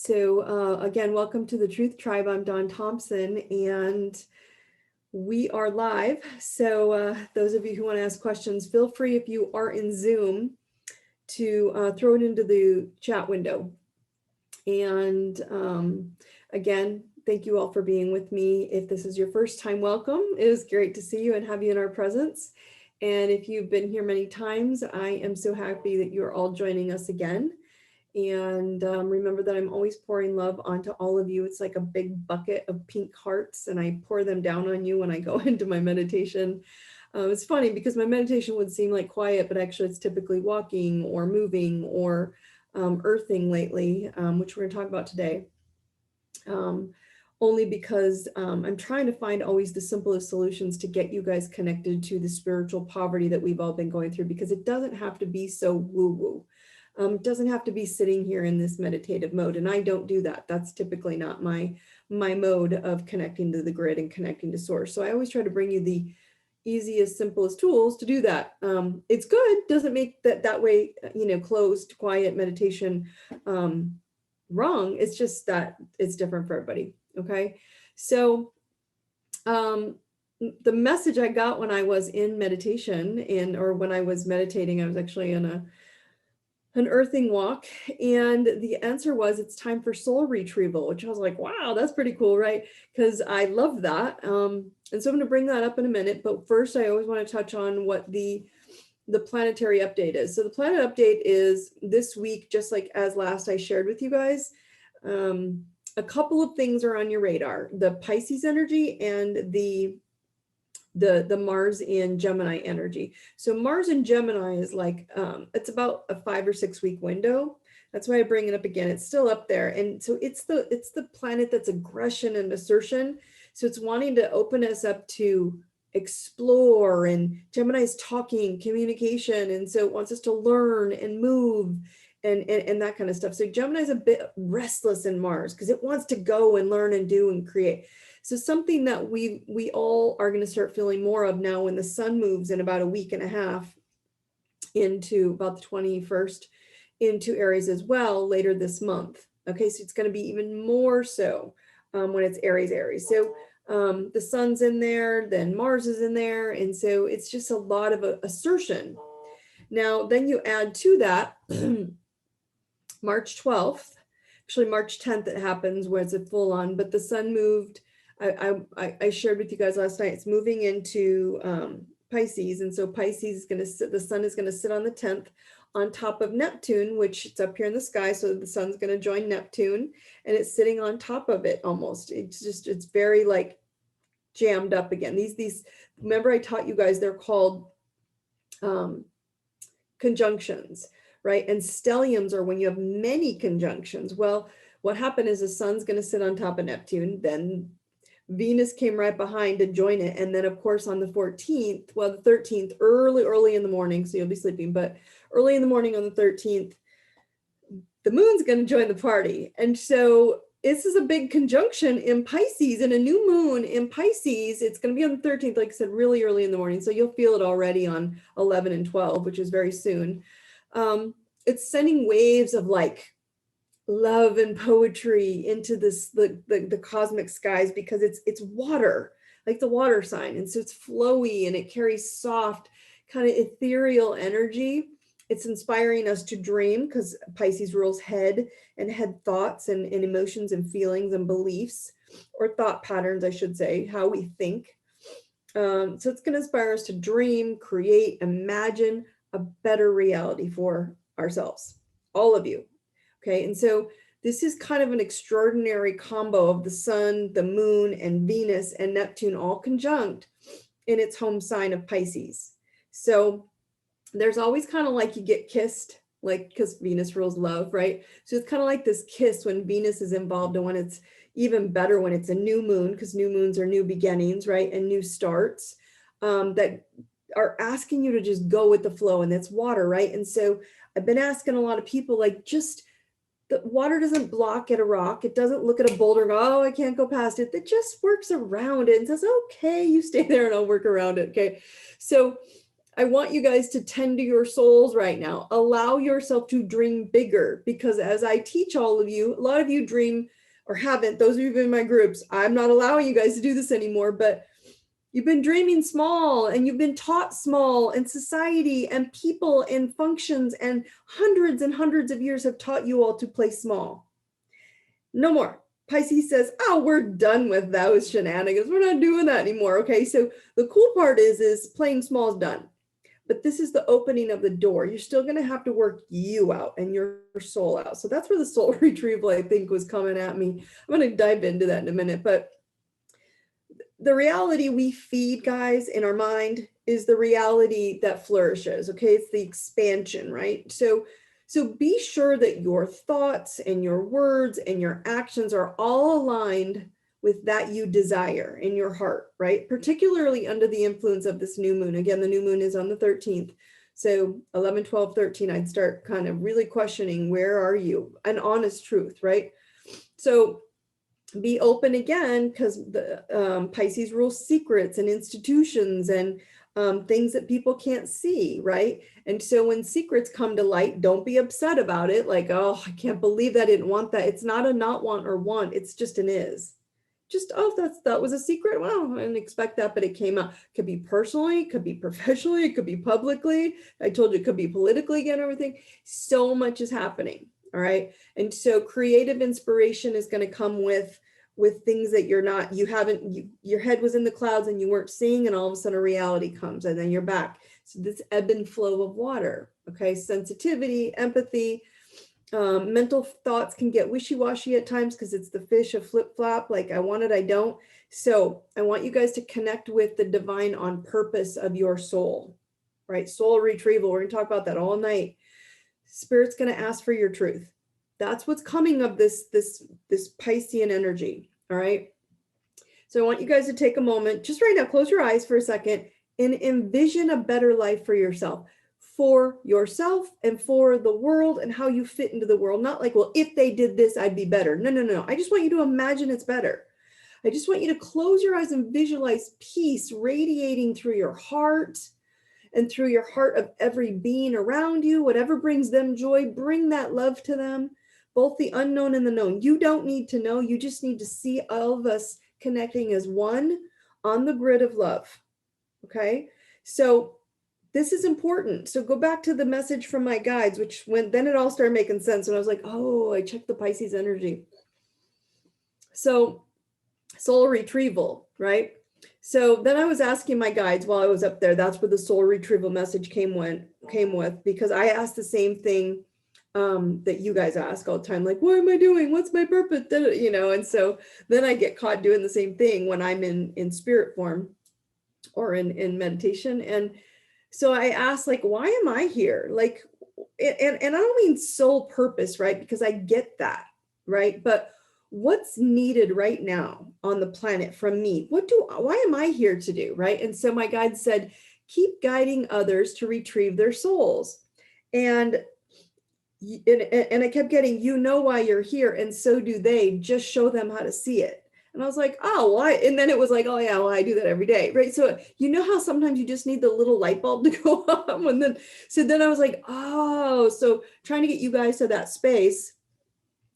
Again, welcome to the Truth Tribe. I'm Dawn Thompson, and we are live. So those of you who want to ask questions, feel free, if you are in Zoom, to throw it into the chat window. And again, thank you all for being with me. If this is your first time, welcome. It is great to see you and have you in our presence. And if you've been here many times, I am so happy that you're all joining us again. And remember that I'm always pouring love onto all of you. It's like a big bucket of pink hearts, and I pour them down on you when I go into my meditation. It's funny because my meditation would seem like quiet, but actually it's typically walking or moving or earthing lately, which we're going to talk about today. Only because I'm trying to find always the simplest solutions to get you guys connected to the spiritual poverty that we've all been going through, because it doesn't have to be so woo-woo. It doesn't have to be sitting here in this meditative mode, and I don't do that. That's typically not my mode of connecting to the grid and connecting to source. So I always try to bring you the easiest, simplest tools to do that. It's good, doesn't make that way, closed, quiet meditation wrong. It's just that it's different for everybody. Okay, so the message I got when I was in meditation or when I was meditating, I was actually in an earthing walk, and the answer was, it's time for soul retrieval, which I was like, wow, that's pretty cool, right? Because I love that. And so I'm going to bring that up in a minute, but first I always want to touch on what the planetary update is. So the planet update is this week, just like as last I shared with you guys. A couple of things are on your radar: the Pisces energy and the Mars in Gemini energy. So Mars in Gemini is like, it's about a 5 or 6 week window. That's why I bring it up again. It's still up there. And so it's the planet that's aggression and assertion. So it's wanting to open us up to explore, and Gemini's talking, communication. And so it wants us to learn and move and that kind of stuff. So Gemini's a bit restless in Mars because it wants to go and learn and do and create. So something that we all are going to start feeling more of now when the sun moves in about a week and a half into about the 21st into Aries as well later this month. Okay, so it's going to be even more so when it's Aries. So the sun's in there, then Mars is in there. And so it's just a lot of assertion. Now, then you add to that March 12th, actually March 10th, it happens where it's a full on, but the sun moved. I shared with you guys last night, it's moving into Pisces. And so Pisces is going to sit, the sun is going to sit on the 10th on top of Neptune, which it's up here in the sky. So the sun's going to join Neptune, and it's sitting on top of it almost. It's very like jammed up again. These, remember I taught you guys, they're called conjunctions, right? And stelliums are when you have many conjunctions. Well, what happened is the sun's going to sit on top of Neptune, then Venus came right behind to join it. And then of course on the 14th, well, the 13th, early in the morning, so you'll be sleeping, but early in the morning on the 13th, the moon's going to join the party. And so this is a big conjunction in Pisces, and a new moon in Pisces. It's going to be on the 13th, like I said, really early in the morning. So you'll feel it already on 11 and 12, which is very soon. It's sending waves of like love and poetry into this the cosmic skies, because it's water, like the water sign. And so it's flowy and it carries soft, kind of ethereal energy. It's inspiring us to dream, because Pisces rules head and head thoughts and emotions and feelings and beliefs, or thought patterns, I should say, how we think. So it's going to inspire us to dream, create, imagine a better reality for ourselves, all of you. Okay, and so this is kind of an extraordinary combo of the sun, the moon, and Venus and Neptune all conjunct in its home sign of Pisces. So there's always kind of like you get kissed, like, because Venus rules love, right? So it's kind of like this kiss when Venus is involved, and when it's even better when it's a new moon, because new moons are new beginnings, right? And new starts that are asking you to just go with the flow, and that's water, right? And so I've been asking a lot of people, like, just the water doesn't block at a rock. It doesn't look at a boulder and go, oh, I can't go past it. It just works around it and says, okay, you stay there and I'll work around it. Okay. So I want you guys to tend to your souls right now. Allow yourself to dream bigger, because as I teach all of you, a lot of you dream or haven't. Those of you in my groups, I'm not allowing you guys to do this anymore, but you've been dreaming small and you've been taught small, and society and people and functions and hundreds of years have taught you all to play small. No more. Pisces says, oh, we're done with those shenanigans. We're not doing that anymore. Okay. So the cool part is playing small is done. But this is the opening of the door. You're still going to have to work you out and your soul out. So that's where the soul retrieval, I think, was coming at me. I'm going to dive into that in a minute. But the reality we feed, guys, in our mind is the reality that flourishes. Okay. It's the expansion, right? So be sure that your thoughts and your words and your actions are all aligned with that you desire in your heart, right? Particularly under the influence of this new moon. Again, the new moon is on the 13th. So 11, 12, 13, I'd start kind of really questioning, where are you? An honest truth, right? So be open again, because the Pisces rules secrets and institutions and things that people can't see, right? And so when secrets come to light, don't be upset about it. Like, oh, I can't believe I didn't want that. It's not a not want or want. It's just an is. Just, oh, that was a secret. Well, I didn't expect that, but it came out. Could be personally, could be professionally, it could be publicly. I told you it could be politically, again, everything. So much is happening. All right. And so creative inspiration is going to come with things that your head was in the clouds and you weren't seeing, and all of a sudden a reality comes and then you're back. So this ebb and flow of water. Okay. Sensitivity, empathy. Mental thoughts can get wishy-washy at times because it's the fish of flip-flop, like I want it, I don't. So I want you guys to connect with the divine on purpose of your soul, right? Soul retrieval. We're going to talk about that all night. Spirit's going to ask for your truth. That's what's coming of this Piscean energy. All right. So I want you guys to take a moment, just right now, close your eyes for a second and envision a better life for yourself and for the world and how you fit into the world. Not like, well, if they did this, I'd be better. No. I just want you to imagine it's better. I just want you to close your eyes and visualize peace radiating through your heart and through your heart of every being around you. Whatever brings them joy, bring that love to them, both the unknown and the known. You don't need to know. You just need to see all of us connecting as one on the grid of love. Okay. So this is important. So go back to the message from my guides, then it all started making sense. And I was like, oh, I checked the Pisces energy. So soul retrieval, right? So then I was asking my guides while I was up there, that's where the soul retrieval message came with, because I asked the same thing that you guys ask all the time, like, what am I doing? What's my purpose? And so then I get caught doing the same thing when I'm in spirit form or in meditation. And so I asked, like, why am I here? Like, and I don't mean sole purpose, right? Because I get that, right? But what's needed right now on the planet from me? Why am I here to do, right? And so my guide said, keep guiding others to retrieve their souls. And I kept getting, you know why you're here, and so do they. Just show them how to see it. And I was like, oh, why? And then it was like, oh yeah, well, I do that every day, right? So you know how sometimes you just need the little light bulb to go on, and then I was like, oh, so trying to get you guys to that space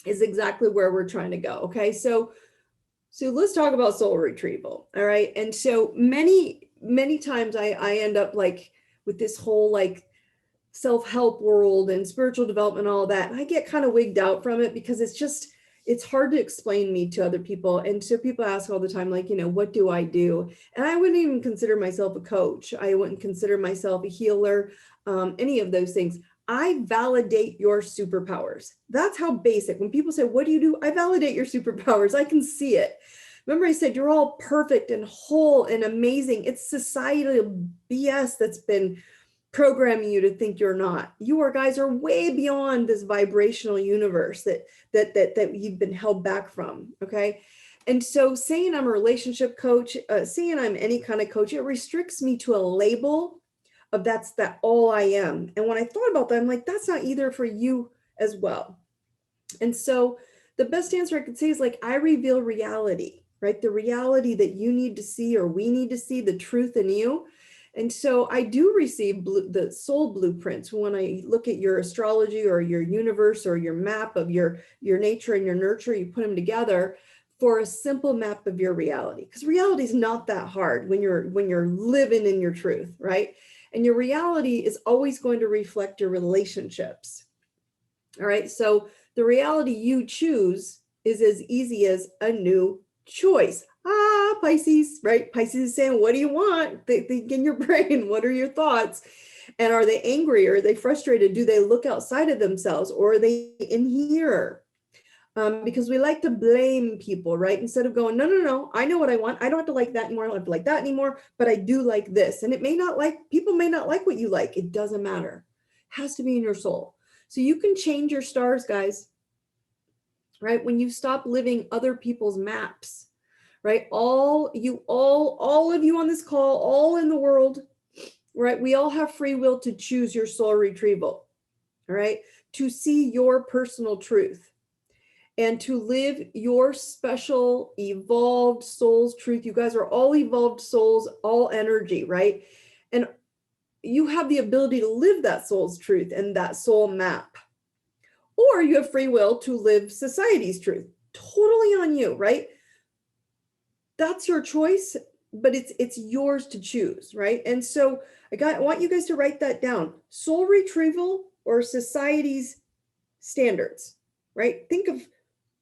is exactly where we're trying to go. Okay, so let's talk about soul retrieval. All right, and so many times I end up like with this whole like self-help world and spiritual development, all that. I get kind of wigged out from it because it's hard to explain me to other people. And so people ask all the time, like, what do I do? And I wouldn't even consider myself a coach. I wouldn't consider myself a healer, any of those things. I validate your superpowers. That's how basic. When people say, what do you do? I validate your superpowers. I can see it. Remember I said, you're all perfect and whole and amazing. It's societal BS that's been programming you to think you're not. You guys are way beyond this vibrational universe that you've been held back from. Okay. And so saying I'm a relationship coach, saying I'm any kind of coach, it restricts me to a label of that all I am. And when I thought about that, I'm like, that's not either for you as well. And so the best answer I could say is like, I reveal reality, right? The reality that you need to see, or we need to see, the truth in you. And so I do receive the soul blueprints when I look at your astrology or your universe or your map of your nature and your nurture. You put them together for a simple map of your reality, because reality is not that hard when you're living in your truth, right? And your reality is always going to reflect your relationships. All right, so the reality you choose is as easy as a new choice. Pisces, right? Pisces is saying, what do you want? Think in your brain, what are your thoughts? And are they angry? Are they frustrated? Do they look outside of themselves, or are they in here? Because we like to blame people, right? Instead of going, no, I know what I want. I don't have to like that anymore. I don't have to like that anymore, but I do like this. And people may not like what you like. It doesn't matter. It has to be in your soul. So you can change your stars, guys, right? When you stop living other people's maps, right? All of you on this call, all in the world, right? We all have free will to choose your soul retrieval, all right? To see your personal truth and to live your special evolved soul's truth. You guys are all evolved souls, all energy, right? And you have the ability to live that soul's truth and that soul map. Or you have free will to live society's truth. Totally on you, right? That's your choice, but it's yours to choose, right? And so I want you guys to write that down. Soul retrieval or society's standards, right? Think of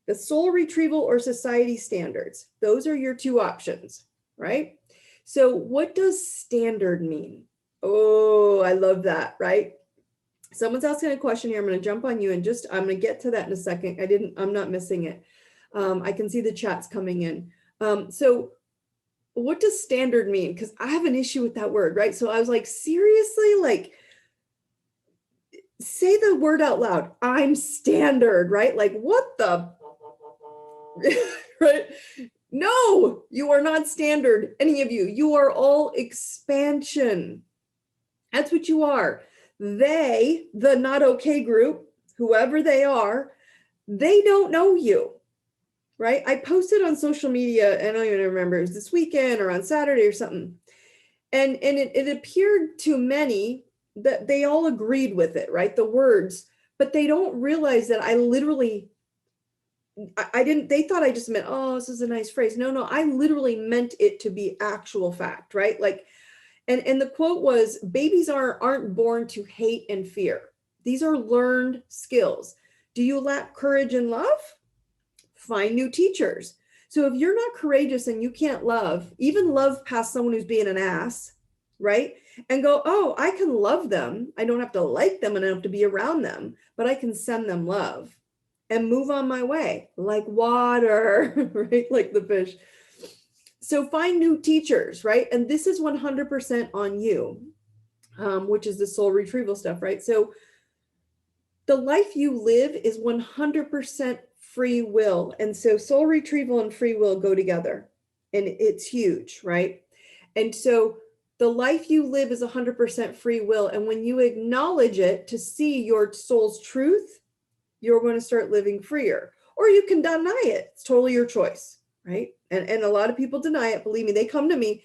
the soul retrieval or society standards. Those are your two options, right? So what does standard mean? Oh, I love that, right? Someone's asking a question here. I'm going to jump on you and I'm going to get to that in a second. I'm not missing it. I can see the chats coming in. So what does standard mean? Because I have an issue with that word, right? So I was like, seriously, like, say the word out loud. I'm standard, right? Like, what the, right? No, you are not standard. Any of you, you are all expansion. That's what you are. They, the not okay group, whoever they are, they don't know you, right? I posted on social media, I don't even remember, it was this weekend or on Saturday or something. And it appeared to many that they all agreed with it, right? The words, but they don't realize that I literally, they thought I just meant, oh, this is a nice phrase. No, I literally meant it to be actual fact, right? Like, and the quote was, babies aren't born to hate and fear. These are learned skills. Do you lack courage and love? Find new teachers. So if you're not courageous and you can't love, even love past someone who's being an ass, right? And go, oh, I can love them. I don't have to like them and I don't have to be around them, but I can send them love and move on my way like water, right? Like the fish. So find new teachers, right? And this is 100% on you, which is the soul retrieval stuff, right? So the life you live is 100% free will. And so soul retrieval and free will go together, and it's huge, right? And so the life you live is 100% free will. And when you acknowledge it to see your soul's truth, you're going to start living freer. Or you can deny it. It's totally your choice, right? And a lot of people deny it. Believe me, they come to me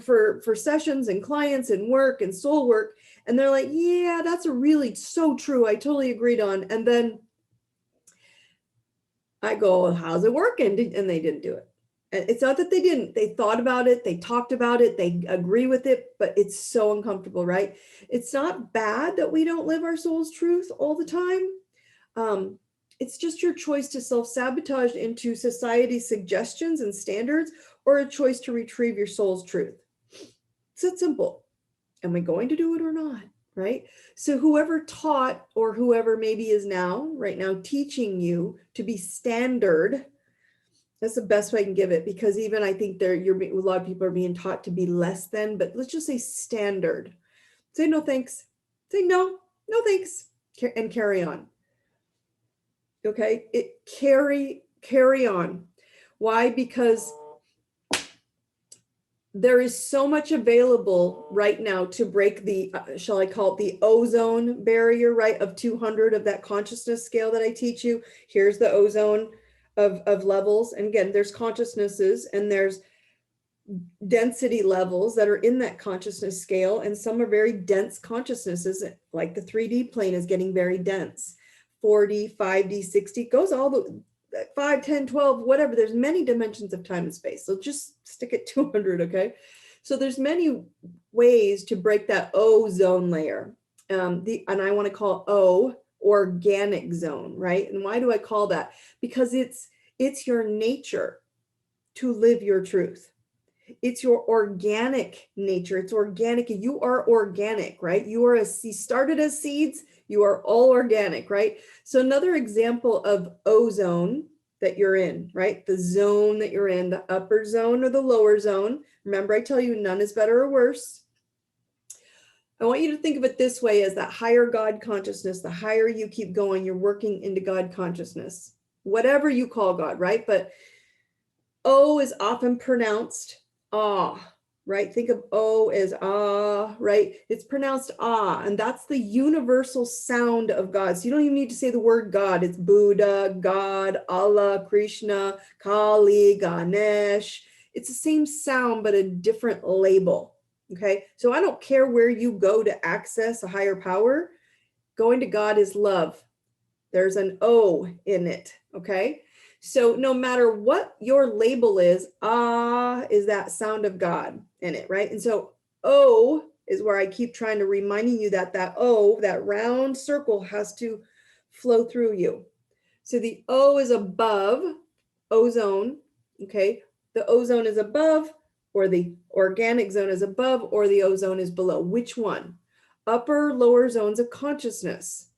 for sessions and clients and work and soul work. And they're like, yeah, that's really so true. I totally agreed on. And then I go, how's it working? And they didn't do it. And it's not that they didn't. They thought about it. They talked about it. They agree with it. But it's so uncomfortable, right? It's not bad that we don't live our soul's truth all the time. It's just your choice to self-sabotage into society's suggestions and standards, or a choice to retrieve your soul's truth. It's that simple. Am I going to do it or not? Right? So whoever taught, or whoever maybe is now, right now, teaching you to be standard, that's the best way I can give it, because even I think a lot of people are being taught to be less than, but let's just say standard. Say no thanks. Say no thanks, and carry on. Okay, carry on. Why? Because there is so much available right now to break the, shall I call it the ozone barrier, right? Of 200 of that consciousness scale that I teach you. Here's the ozone of levels. And again, there's consciousnesses and there's density levels that are in that consciousness scale, and some are very dense consciousnesses, like the 3D plane is getting very dense. 4D, 5D, 60, goes all the 5, 10, 12, whatever. There's many dimensions of time and space. So just stick at 200, okay? So there's many ways to break that ozone layer. And I want to call O organic zone, right? And why do I call that? Because it's your nature to live your truth. It's your organic nature. It's organic. You are organic, right? You started as seeds. You are all organic, right? So another example of ozone that you're in, right? The zone that you're in, the upper zone or the lower zone. Remember, I tell you, none is better or worse. I want you to think of it this way, as that higher God consciousness. The higher you keep going, you're working into God consciousness, whatever you call God, right? But O is often pronounced ah, right? Think of O as ah, right? It's pronounced ah, and that's the universal sound of God. So you don't even need to say the word God. It's Buddha, God, Allah, Krishna, Kali, Ganesh. It's the same sound, but a different label. Okay, so I don't care where you go to access a higher power. Going to God is love. There's an O in it. Okay, so no matter what your label is, ah is that sound of God in it, right? And so O is where I keep trying to reminding you that that O, that round circle, has to flow through you. So the O is above ozone. Okay, the ozone is above, or the organic zone is above, or the ozone is below. Which one? Upper, lower zones of consciousness.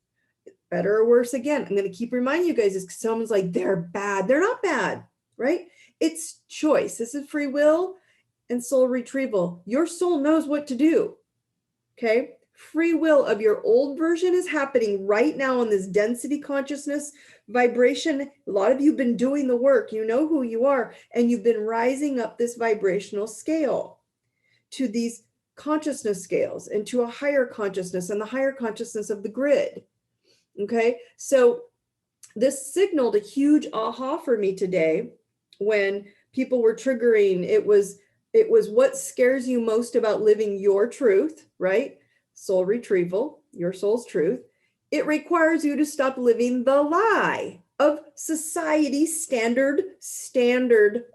Better or worse? Again, I'm going to keep reminding you guys, is someone's like, they're bad. They're not bad, right? It's choice. This is free will and soul retrieval. Your soul knows what to do. Okay. Free will of your old version is happening right now on this density consciousness vibration. A lot of you have been doing the work. You know who you are, and you've been rising up this vibrational scale to these consciousness scales and to a higher consciousness and the higher consciousness of the grid. Okay, so this signaled a huge aha for me today when people were triggering. It was what scares you most about living your truth, right? Soul retrieval, your soul's truth. It requires you to stop living the lie of society standard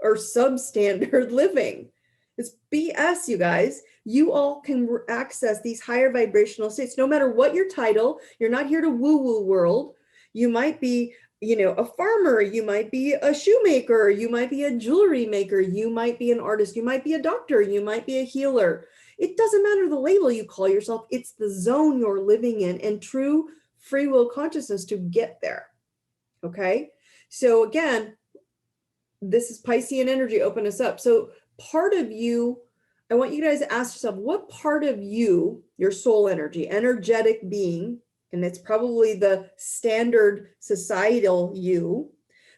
or substandard living. It's BS, you guys. You all can access these higher vibrational states, no matter what your title. You're not here to woo-woo world. You might be, a farmer. You might be a shoemaker. You might be a jewelry maker. You might be an artist. You might be a doctor. You might be a healer. It doesn't matter the label you call yourself. It's the zone you're living in and true free will consciousness to get there. Okay. So again, this is Piscean energy. Open us up. So part of you, I want you guys to ask yourself, what part of you, your soul energy, energetic being, and it's probably the standard societal you,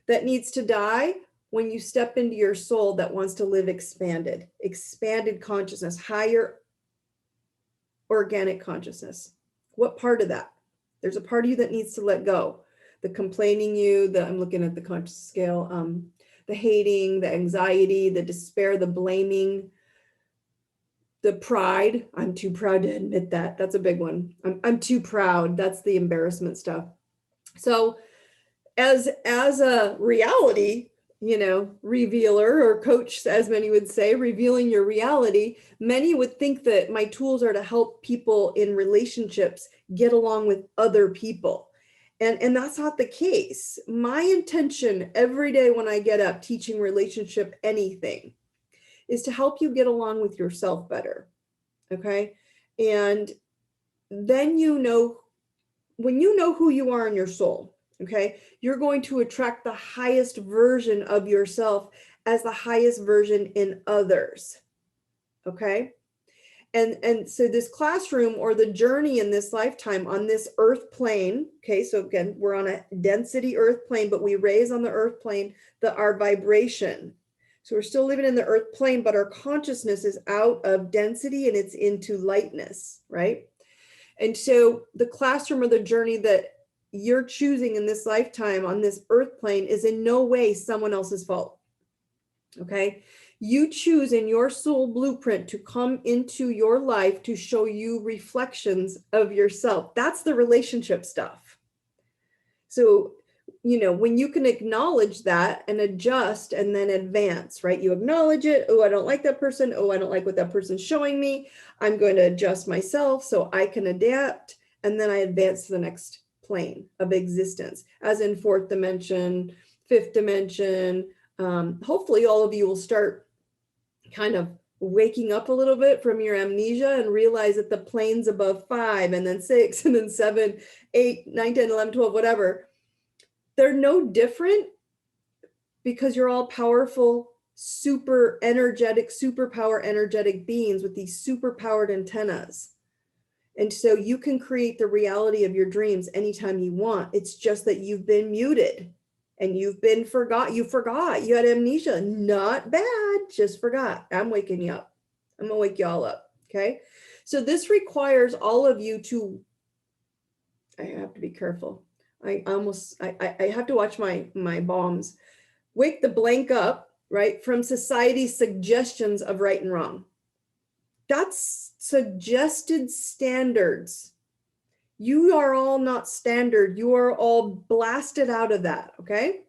that needs to die when you step into your soul that wants to live expanded consciousness, higher organic consciousness. What part of that? There's a part of you that needs to let go. The complaining you, I'm looking at the conscious scale, the hating, the anxiety, the despair, the blaming, the pride. I'm too proud to admit that. That's a big one. I'm too proud. That's the embarrassment stuff. So as a reality, revealer or coach, as many would say, revealing your reality, many would think that my tools are to help people in relationships get along with other people. And that's not the case. My intention every day when I get up teaching relationship anything is to help you get along with yourself better. Okay. And then when you know who you are in your soul, okay, you're going to attract the highest version of yourself as the highest version in others. Okay. And so this classroom or the journey in this lifetime on this earth plane, okay, so again, we're on a density earth plane, but we raise on the earth plane our vibration. So we're still living in the earth plane, but our consciousness is out of density and it's into lightness, right? And so the classroom or the journey that you're choosing in this lifetime on this earth plane is in no way someone else's fault. Okay. You choose in your soul blueprint to come into your life to show you reflections of yourself. That's the relationship stuff. So, you know, when you can acknowledge that and adjust and then advance, right? You acknowledge it. Oh, I don't like that person. Oh, I don't like what that person's showing me. I'm going to adjust myself so I can adapt. And then I advance to the next plane of existence, as in fourth dimension, fifth dimension. Hopefully all of you will start kind of waking up a little bit from your amnesia and realize that the planes above 5 and then 6 and then 7, 8, 9, 10, 11, 12, whatever, they're no different because you're all powerful, super energetic, superpower energetic beings with these super powered antennas. And so you can create the reality of your dreams anytime you want. It's just that you've been muted and you've been forgot. You forgot. You had amnesia. Not bad. Just forgot. I'm waking you up. I'm gonna wake y'all up. Okay. So this requires all of you to, I have to be careful. I have to watch my bombs. Wake the blank up, right? From society's suggestions of right and wrong. That's suggested standards. You are all not standard. You are all blasted out of that, okay?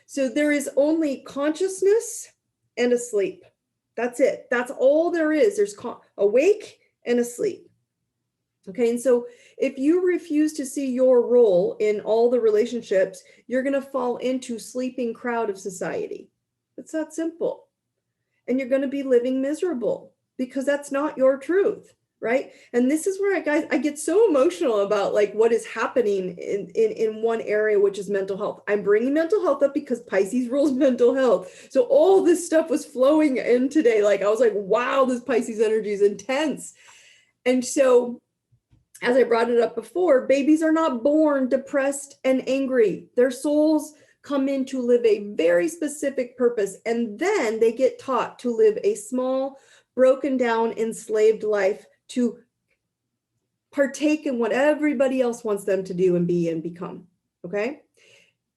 So there is only consciousness and asleep. That's it. That's all there is. There's awake and asleep. Okay, and so if you refuse to see your role in all the relationships, you're going to fall into sleeping crowd of society. It's that simple. And you're going to be living miserable because that's not your truth, right? And this is where I get so emotional about like what is happening in one area, which is mental health. I'm bringing mental health up because Pisces rules mental health. So all this stuff was flowing in today. Like I was like, wow, this Pisces energy is intense. And so as I brought it up before, babies are not born depressed and angry. Their souls come in to live a very specific purpose, and then they get taught to live a small, broken down, enslaved life to partake in what everybody else wants them to do and be and become, okay?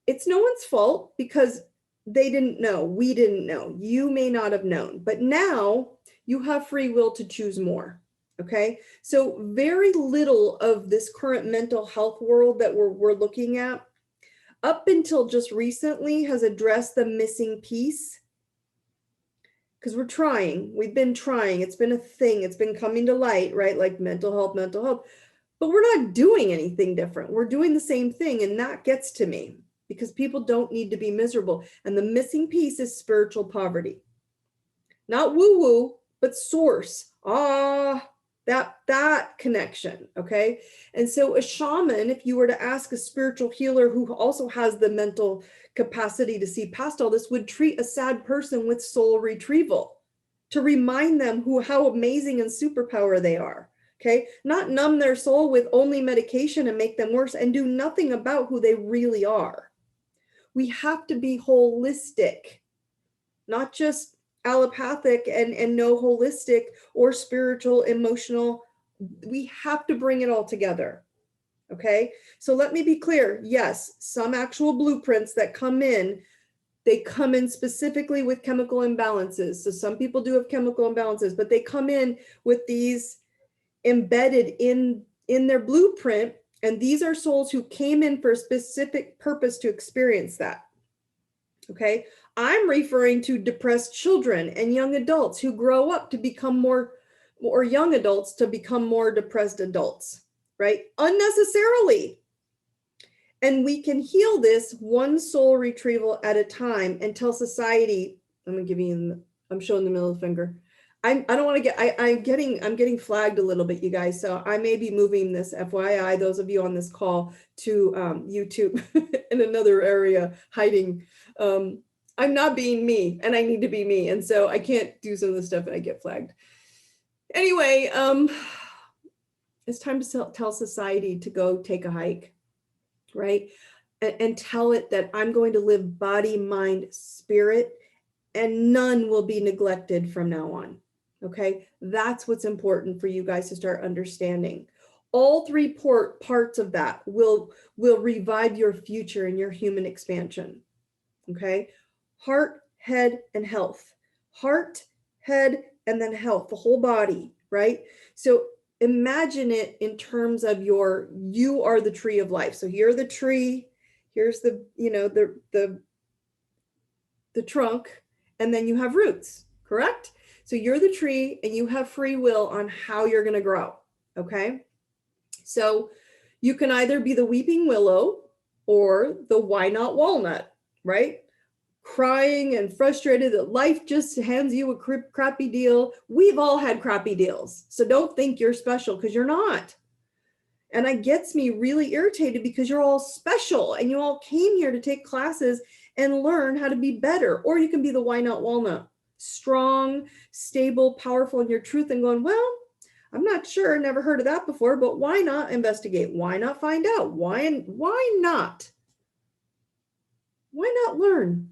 It's no one's fault because they didn't know. We didn't know. You may not have known, but now you have free will to choose more. Okay, so very little of this current mental health world that we're looking at up until just recently has addressed the missing piece, because we've been trying, it's been a thing, it's been coming to light, right? Like mental health, but we're not doing anything different. We're doing the same thing, and that gets to me because people don't need to be miserable. And the missing piece is spiritual poverty, not woo-woo, but source. That connection, okay? And so a shaman, if you were to ask a spiritual healer who also has the mental capacity to see past all this, would treat a sad person with soul retrieval to remind them how amazing and superpower they are, okay? Not numb their soul with only medication and make them worse and do nothing about who they really are. We have to be holistic, not just allopathic and no holistic or spiritual, emotional. We have to bring it all together. Okay, so let me be clear. Yes, some actual blueprints that come in, they come in specifically with chemical imbalances. So some people do have chemical imbalances, but they come in with these embedded in their blueprint. And these are souls who came in for a specific purpose to experience that. Okay, I'm referring to depressed children and young adults who grow up to become more, or young adults to become more depressed adults, right? Unnecessarily. And we can heal this one soul retrieval at a time until society, I'm showing the middle finger. I don't want to get, I'm getting flagged a little bit, you guys. So I may be moving this, FYI, those of you on this call, to YouTube in another area, hiding. I'm not being me, and I need to be me. And so I can't do some of the stuff and I get flagged. Anyway, it's time to tell society to go take a hike, right? And tell it that I'm going to live body, mind, spirit, and none will be neglected from now on. Okay, that's what's important for you guys to start understanding. All three parts of that will revive your future and your human expansion. Okay, heart, head, and health. heart, head, and then health, the whole body, right? So imagine it in terms of you are the tree of life. So here's the tree, here's the, the trunk, and then you have roots, correct? So you're the tree and you have free will on how you're going to grow. Okay. So you can either be the weeping willow or the why not walnut, right? Crying and frustrated that life just hands you a crappy deal. We've all had crappy deals. So don't think you're special, because you're not. And it gets me really irritated because you're all special and you all came here to take classes and learn how to be better. Or you can be the why not walnut, strong, stable, powerful in your truth, and going, well, I'm not sure, never heard of that before, but why not investigate? Why not find out? Why not? Why not learn?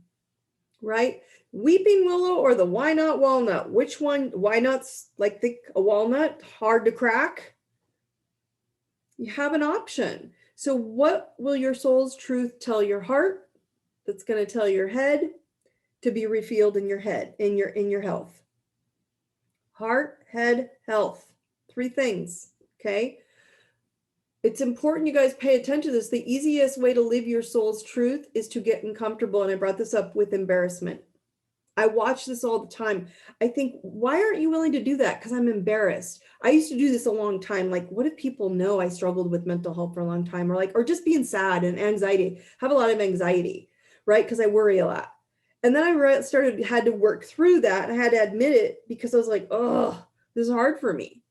Right? Weeping willow or the why not walnut? Which one? Why not's like a walnut, hard to crack? You have an option. So what will your soul's truth tell your heart? That's going to tell your head to be revealed in your head, in your health. Heart, head, health. 3 things. Okay. It's important you guys pay attention to this. The easiest way to live your soul's truth is to get uncomfortable. And I brought this up with embarrassment. I watch this all the time. I think, why aren't you willing to do that? Because I'm embarrassed. I used to do this a long time. Like, what if people know I struggled with mental health for a long time? Or just being sad and anxiety. I have a lot of anxiety, right? Because I worry a lot. And then I had to work through that. I had to admit it because I was like, oh, this is hard for me.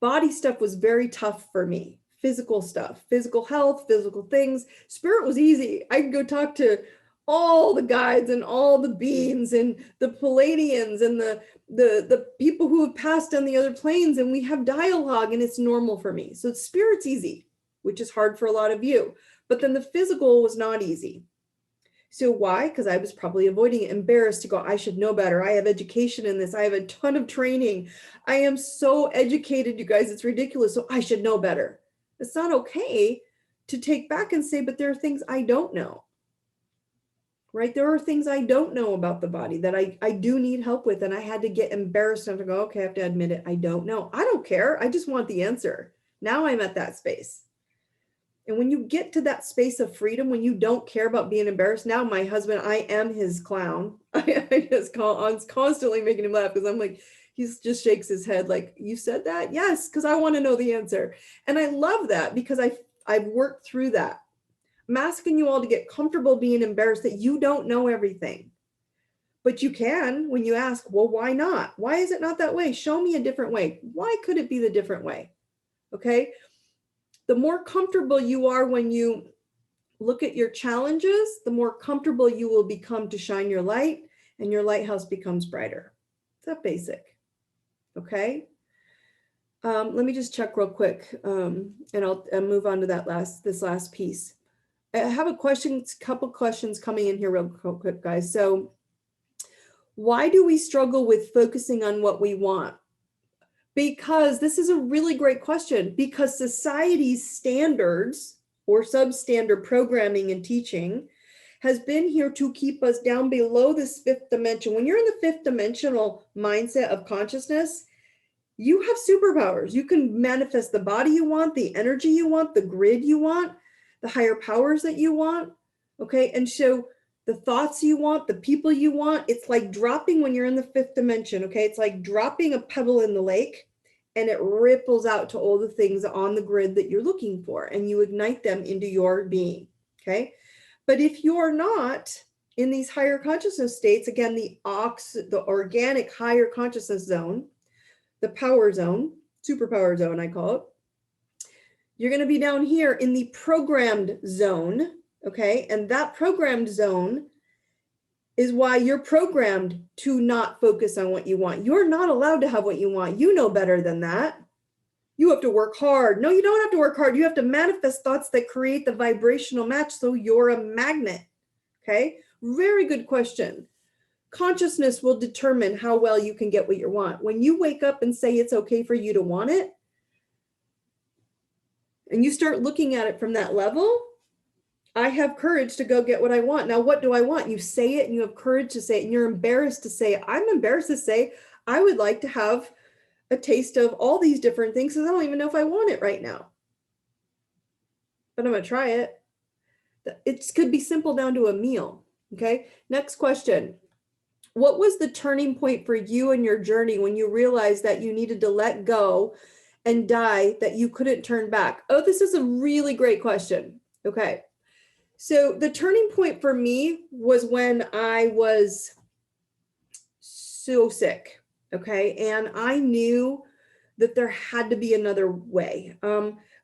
Body stuff was very tough for me. Physical stuff, physical health, physical things. Spirit was easy. I could go talk to all the guides and all the beings and the Palladians and the people who have passed on the other planes, and we have dialogue, and it's normal for me. So spirit's easy, which is hard for a lot of you. But then the physical was not easy. So why? Because I was probably avoiding it, embarrassed to go, I should know better. I have education in this. I have a ton of training. I am so educated, you guys, it's ridiculous. So I should know better. It's not okay to take back and say, but there are things I don't know. Right? There are things I don't know about the body that I do need help with. And I had to get embarrassed and to go, okay, I have to admit it. I don't know. I don't care. I just want the answer. Now I'm at that space. And when you get to that space of freedom, when you don't care about being embarrassed, now my husband, I am his clown. I'm constantly making him laugh because I'm like, he just shakes his head like, you said that? Yes, because I want to know the answer. And I love that because I've worked through that. I'm asking you all to get comfortable being embarrassed that you don't know everything. But you can when you ask, well, why not? Why is it not that way? Show me a different way. Why could it be the different way? Okay. The more comfortable you are when you look at your challenges, the more comfortable you will become to shine your light, and your lighthouse becomes brighter. Is that basic? Okay. Let me just check real quick, and I'll move on to this last piece. I have a couple questions coming in here real quick, guys. So why do we struggle with focusing on what we want? Because this is a really great question, because society's standards or substandard programming and teaching has been here to keep us down below this 5th dimension. When you're in the 5th dimensional mindset of consciousness, you have superpowers. You can manifest the body you want, the energy you want, the grid you want, the higher powers that you want. Okay. And so the thoughts you want, the people you want, it's like dropping when you're in the 5th dimension. Okay. It's like dropping a pebble in the lake, and it ripples out to all the things on the grid that you're looking for, and you ignite them into your being. Okay. But if you're not in these higher consciousness states, again, the organic higher consciousness zone, the power zone, superpower zone, I call it, you're going to be down here in the programmed zone. Okay. And that programmed zone is why you're programmed to not focus on what you want. You're not allowed to have what you want. You know better than that. You have to work hard. No, you don't have to work hard. You have to manifest thoughts that create the vibrational match, so you're a magnet. Okay. Very good question. Consciousness will determine how well you can get what you want. When you wake up and say it's okay for you to want it, and you start looking at it from that level, I have courage to go get what I want. Now, what do I want? You say it and you have courage to say it, and you're embarrassed to say it. I'm embarrassed to say I would like to have a taste of all these different things because I don't even know if I want it right now. But I'm going to try it. It could be simple down to a meal. Okay. Next question. What was the turning point for you in your journey when you realized that you needed to let go and die, that you couldn't turn back? Oh, this is a really great question. Okay. So the turning point for me was when I was so sick. Okay. And I knew that there had to be another way.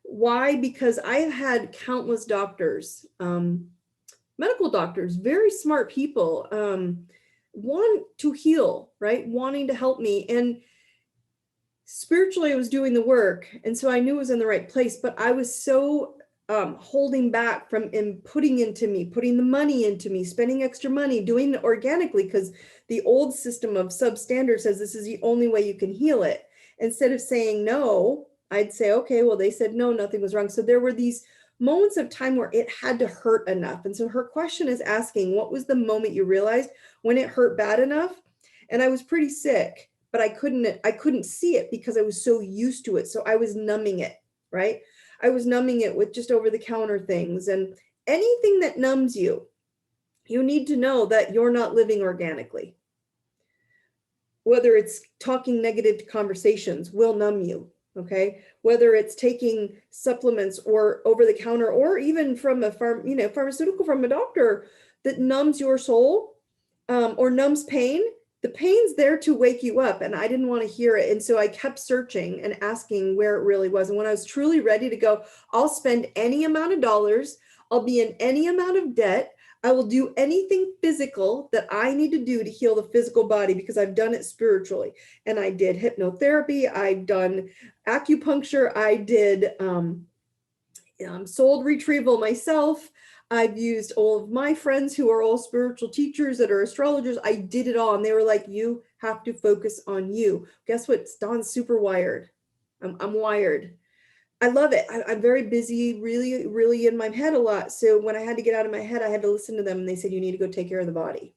Why? Because I've had countless doctors, medical doctors, very smart people, want to heal, right? Wanting to help me. And spiritually, I was doing the work. And so I knew it was in the right place, but I was so holding back from putting the money into me, spending extra money, doing it organically, because the old system of substandard says this is the only way you can heal it. Instead of saying no, I'd say, okay, well, they said no, nothing was wrong. So there were these moments of time where it had to hurt enough. And so her question is asking, what was the moment you realized when it hurt bad enough? And I was pretty sick, but I couldn't see it because I was so used to it. So I was numbing it, right? I was numbing it with just over the counter things, and anything that numbs you, you need to know that you're not living organically. Whether it's talking negative conversations will numb you. Okay. Whether it's taking supplements or over the counter, or even from a pharmaceutical from a doctor that numbs your soul, or numbs pain, the pain's there to wake you up. And I didn't want to hear it. And so I kept searching and asking where it really was. And when I was truly ready to go, I'll spend any amount of dollars, I'll be in any amount of debt, I will do anything physical that I need to do to heal the physical body, because I've done it spiritually. And I did hypnotherapy, I've done acupuncture, I did sold Retrieval myself. I've used all of my friends who are all spiritual teachers that are astrologers. I did it all. And they were like, you have to focus on you. Guess what? Dawn's super wired. I'm wired. I love it. I'm very busy, really, really in my head a lot. So when I had to get out of my head, I had to listen to them. And they said, you need to go take care of the body.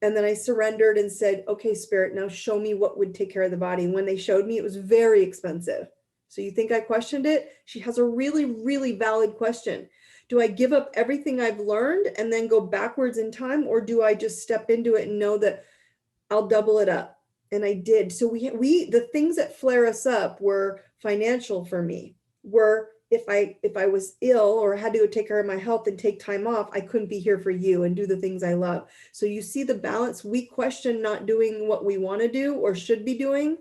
And then I surrendered and said, okay, Spirit, now show me what would take care of the body. And when they showed me, it was very expensive. So you think I questioned it? She has a really, really valid question. Do I give up everything I've learned and then go backwards in time? Or do I just step into it and know that I'll double it up? And I did. So the things that flare us up were financial for me, were if I was ill or had to go take care of my health and take time off, I couldn't be here for you and do the things I love. So you see the balance. We question not doing what we want to do or should be doing,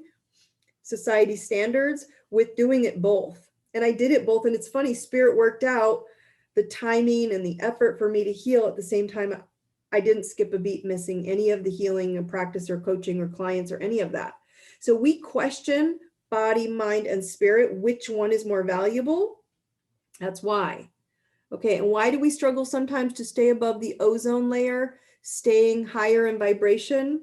society standards, with doing it both. And I did it both. And it's funny, Spirit worked out the timing and the effort for me to heal at the same time. I didn't skip a beat missing any of the healing and practice or coaching or clients or any of that. So we question body, mind, and spirit, which one is more valuable. That's why. Okay, and why do we struggle sometimes to stay above the ozone layer, staying higher in vibration?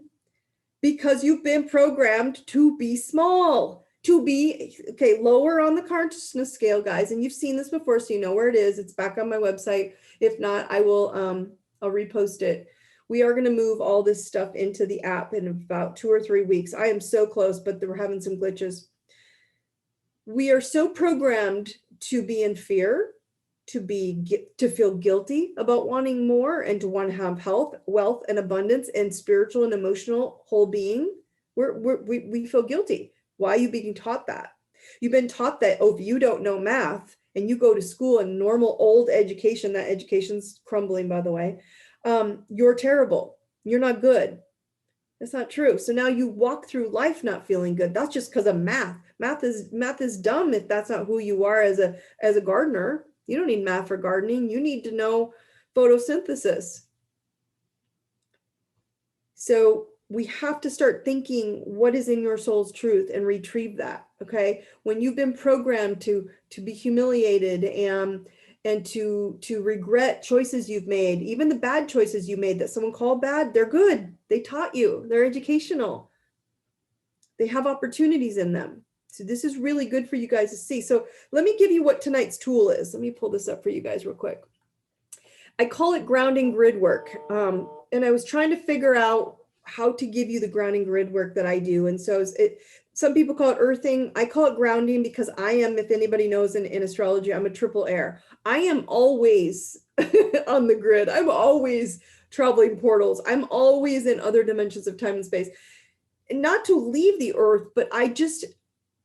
Because you've been programmed to be small, to be, okay, lower on the consciousness scale, guys. And you've seen this before, so you know where it is. It's back on my website. If not, I'll repost it. We are going to move all this stuff into the app in about 2 or 3 weeks. I am so close, but we're having some glitches. We are so programmed to be in fear, to feel guilty about wanting more, and to want to have health, wealth, and abundance, and spiritual and emotional whole being. We feel guilty. Why are you being taught that? You've been taught that, oh, if you don't know math and you go to school and normal old education, that education's crumbling, by the way, you're terrible. You're not good. That's not true. So now you walk through life not feeling good. That's just because of math. Math is dumb if that's not who you are as a gardener. You don't need math for gardening. You need to know photosynthesis. So we have to start thinking what is in your soul's truth and retrieve that. Okay. When you've been programmed to be humiliated and to regret choices you've made, even the bad choices you made that someone called bad, they're good. They taught you, they're educational. They have opportunities in them. So this is really good for you guys to see. So let me give you what tonight's tool is. Let me pull this up for you guys real quick. I call it grounding grid work. And I was trying to figure out how to give you the grounding grid work that I do. And so some people call it earthing. I call it grounding because I am, if anybody knows in astrology, I'm a triple air. I am always on the grid. I'm always traveling portals. I'm always in other dimensions of time and space. And not to leave the earth, but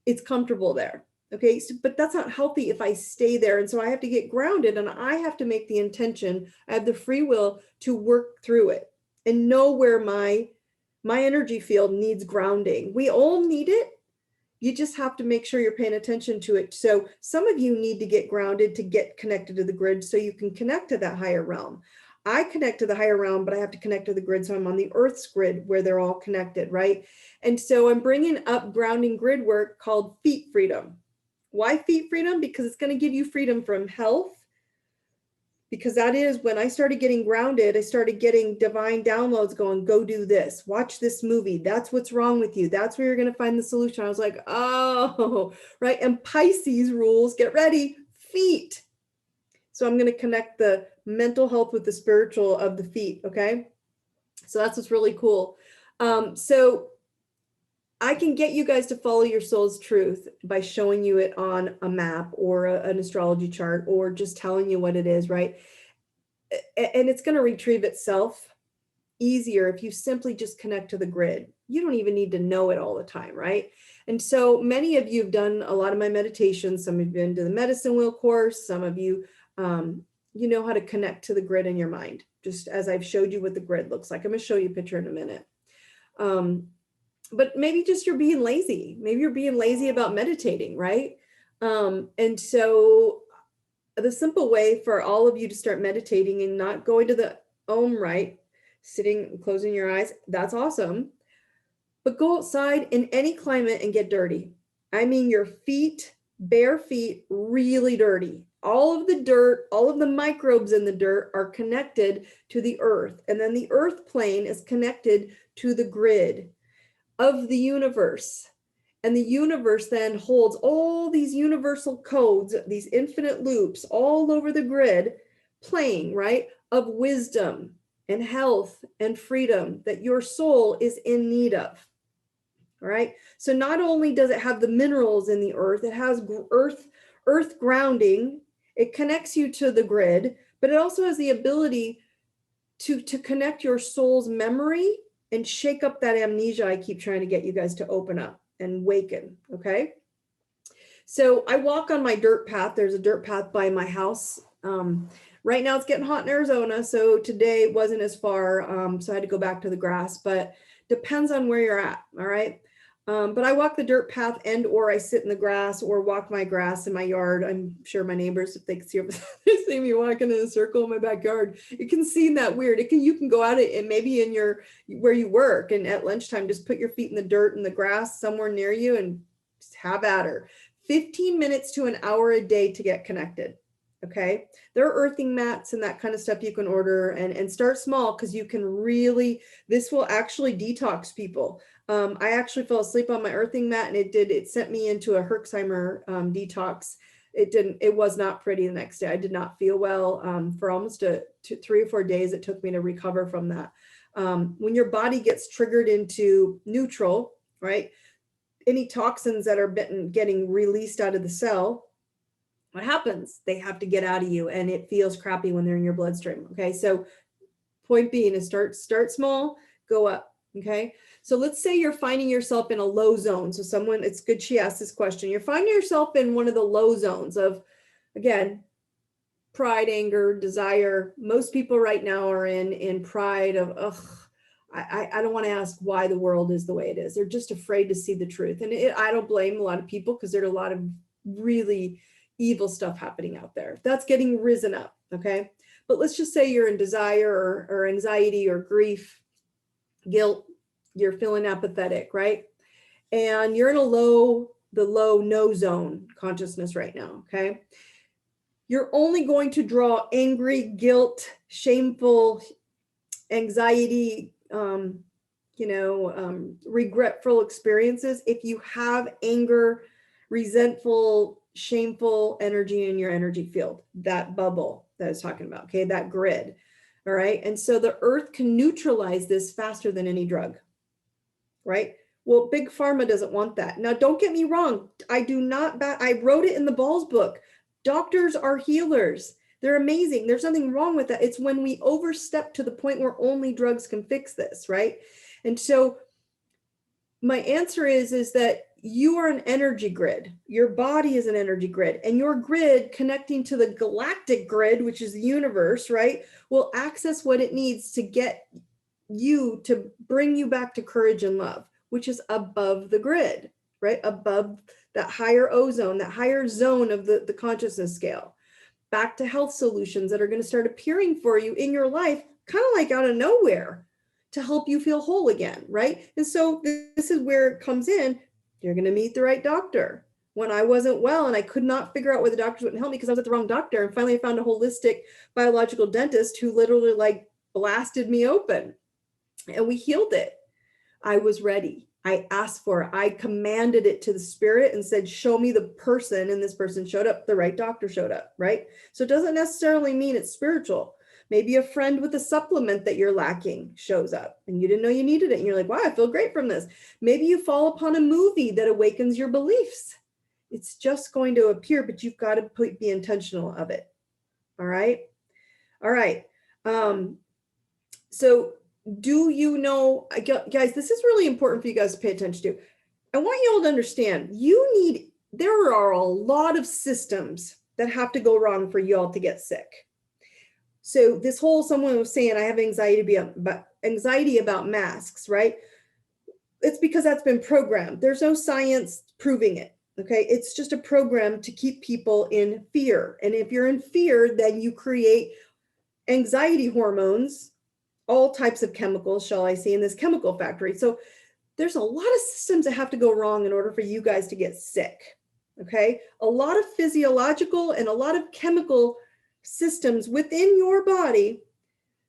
it's comfortable there. Okay, but that's not healthy if I stay there. And so I have to get grounded, and I have to make the intention. I have the free will to work through it and know where my energy field needs grounding. We all need it. You just have to make sure you're paying attention to it. So some of you need to get grounded to get connected to the grid so you can connect to that higher realm. I connect to the higher realm, but I have to connect to the grid. So I'm on the Earth's grid where they're all connected, right? And so I'm bringing up grounding grid work called feet freedom. Why feet freedom? Because it's going to give you freedom from health. Because that is when I started getting grounded, I started getting divine downloads going, go do this, watch this movie. That's what's wrong with you. That's where you're going to find the solution. I was like, oh, right. And Pisces rules, get ready, feet. So I'm going to connect the mental health with the spiritual of the feet. Okay. So that's what's really cool. So I can get you guys to follow your soul's truth by showing you it on a map or an astrology chart, or just telling you what it is, right? And it's going to retrieve itself easier if you simply just connect to the grid. You don't even need to know it all the time, right? And so many of you have done a lot of my meditations. Some of you have been to the medicine wheel course. Some of you, you know how to connect to the grid in your mind, just as I've showed you what the grid looks like. I'm going to show you a picture in a minute. But maybe just you're being lazy. Maybe you're being lazy about meditating, right? And so the simple way for all of you to start meditating and not going to the right, sitting, closing your eyes, that's awesome. But go outside in any climate and get dirty. I mean, your feet, bare feet, really dirty. All of the dirt, all of the microbes in the dirt are connected to the earth. And then the earth plane is connected to the grid of the universe. And the universe then holds all these universal codes, these infinite loops all over the grid, playing, right, of wisdom and health and freedom that your soul is in need of. All right. So not only does it have the minerals in the earth, it has earth grounding. It connects you to the grid, but it also has the ability to connect your soul's memory and shake up that amnesia I keep trying to get you guys to open up and waken, okay? So I walk on my dirt path. There's a dirt path by my house. Right now it's getting hot in Arizona, so today it wasn't as far, so I had to go back to the grass, but depends on where you're at, all right? But I walk the dirt path or I sit in the grass or walk my grass in my yard. I'm sure my neighbors, if they can see me walking in a circle in my backyard, it can seem that weird. You can go out and maybe in where you work and at lunchtime, just put your feet in the dirt and the grass somewhere near you and just have at her. 15 minutes to an hour a day to get connected. Okay. There are earthing mats and that kind of stuff you can order and start small because you can this will actually detox people. I actually fell asleep on my earthing mat and it sent me into a Herxheimer detox. It was not pretty the next day. I did not feel well for almost 3 or 4 days. It took me to recover from that. When your body gets triggered into neutral, right? Any toxins that are getting released out of the cell, what happens? They have to get out of you and it feels crappy when they're in your bloodstream. Okay. So point being is start small, go up. Okay. So let's say you're finding yourself in a low zone. So it's good she asked this question. You're finding yourself in one of the low zones of, again, pride, anger, desire. Most people right now are in pride of, I don't want to ask why the world is the way it is. They're just afraid to see the truth. And I don't blame a lot of people because there's a lot of really evil stuff happening out there. That's getting risen up. Okay. But let's just say you're in desire or anxiety or grief, guilt, you're feeling apathetic, right? And you're in the low no zone consciousness right now, okay? You're only going to draw angry, guilt, shameful, anxiety, regretful experiences if you have anger, resentful, shameful energy in your energy field, that bubble. that I was talking about, okay, that grid. All right. And so the earth can neutralize this faster than any drug, right? Well, big pharma doesn't want that. Now, don't get me wrong. I do not, I wrote it in the Balls book. Doctors are healers. They're amazing. There's nothing wrong with that. It's when we overstep to the point where only drugs can fix this, right? And so my answer is that you are an energy grid. Your body is an energy grid, and your grid connecting to the galactic grid, which is the universe, right, will access what it needs to get you to bring you back to courage and love, which is above the grid, right? Above that higher ozone, that higher zone of the consciousness scale, back to health solutions that are going to start appearing for you in your life, kind of like out of nowhere, to help you feel whole again, right? And so this is where it comes in. You're going to meet the right doctor. When I wasn't well and I could not figure out where the doctors wouldn't help me because I was at the wrong doctor, and finally I found a holistic biological dentist who literally like blasted me open, and we healed it. I was ready. I asked for it. I commanded it to the spirit and said, show me the person, and this person showed up. The right doctor showed up, right? So it doesn't necessarily mean it's spiritual. Maybe a friend with a supplement that you're lacking shows up and you didn't know you needed it. And you're like, wow, I feel great from this. Maybe you fall upon a movie that awakens your beliefs. It's just going to appear, but you've got to be intentional of it. All right. All right. So do you know, guys, this is really important for you guys to pay attention to. I want you all to understand, there are a lot of systems that have to go wrong for you all to get sick. So this whole, someone was saying, I have anxiety about masks, right? It's because that's been programmed. There's no science proving it. Okay. It's just a program to keep people in fear. And if you're in fear, then you create anxiety hormones, all types of chemicals, shall I say, in this chemical factory. So there's a lot of systems that have to go wrong in order for you guys to get sick. Okay. A lot of physiological and a lot of chemical systems within your body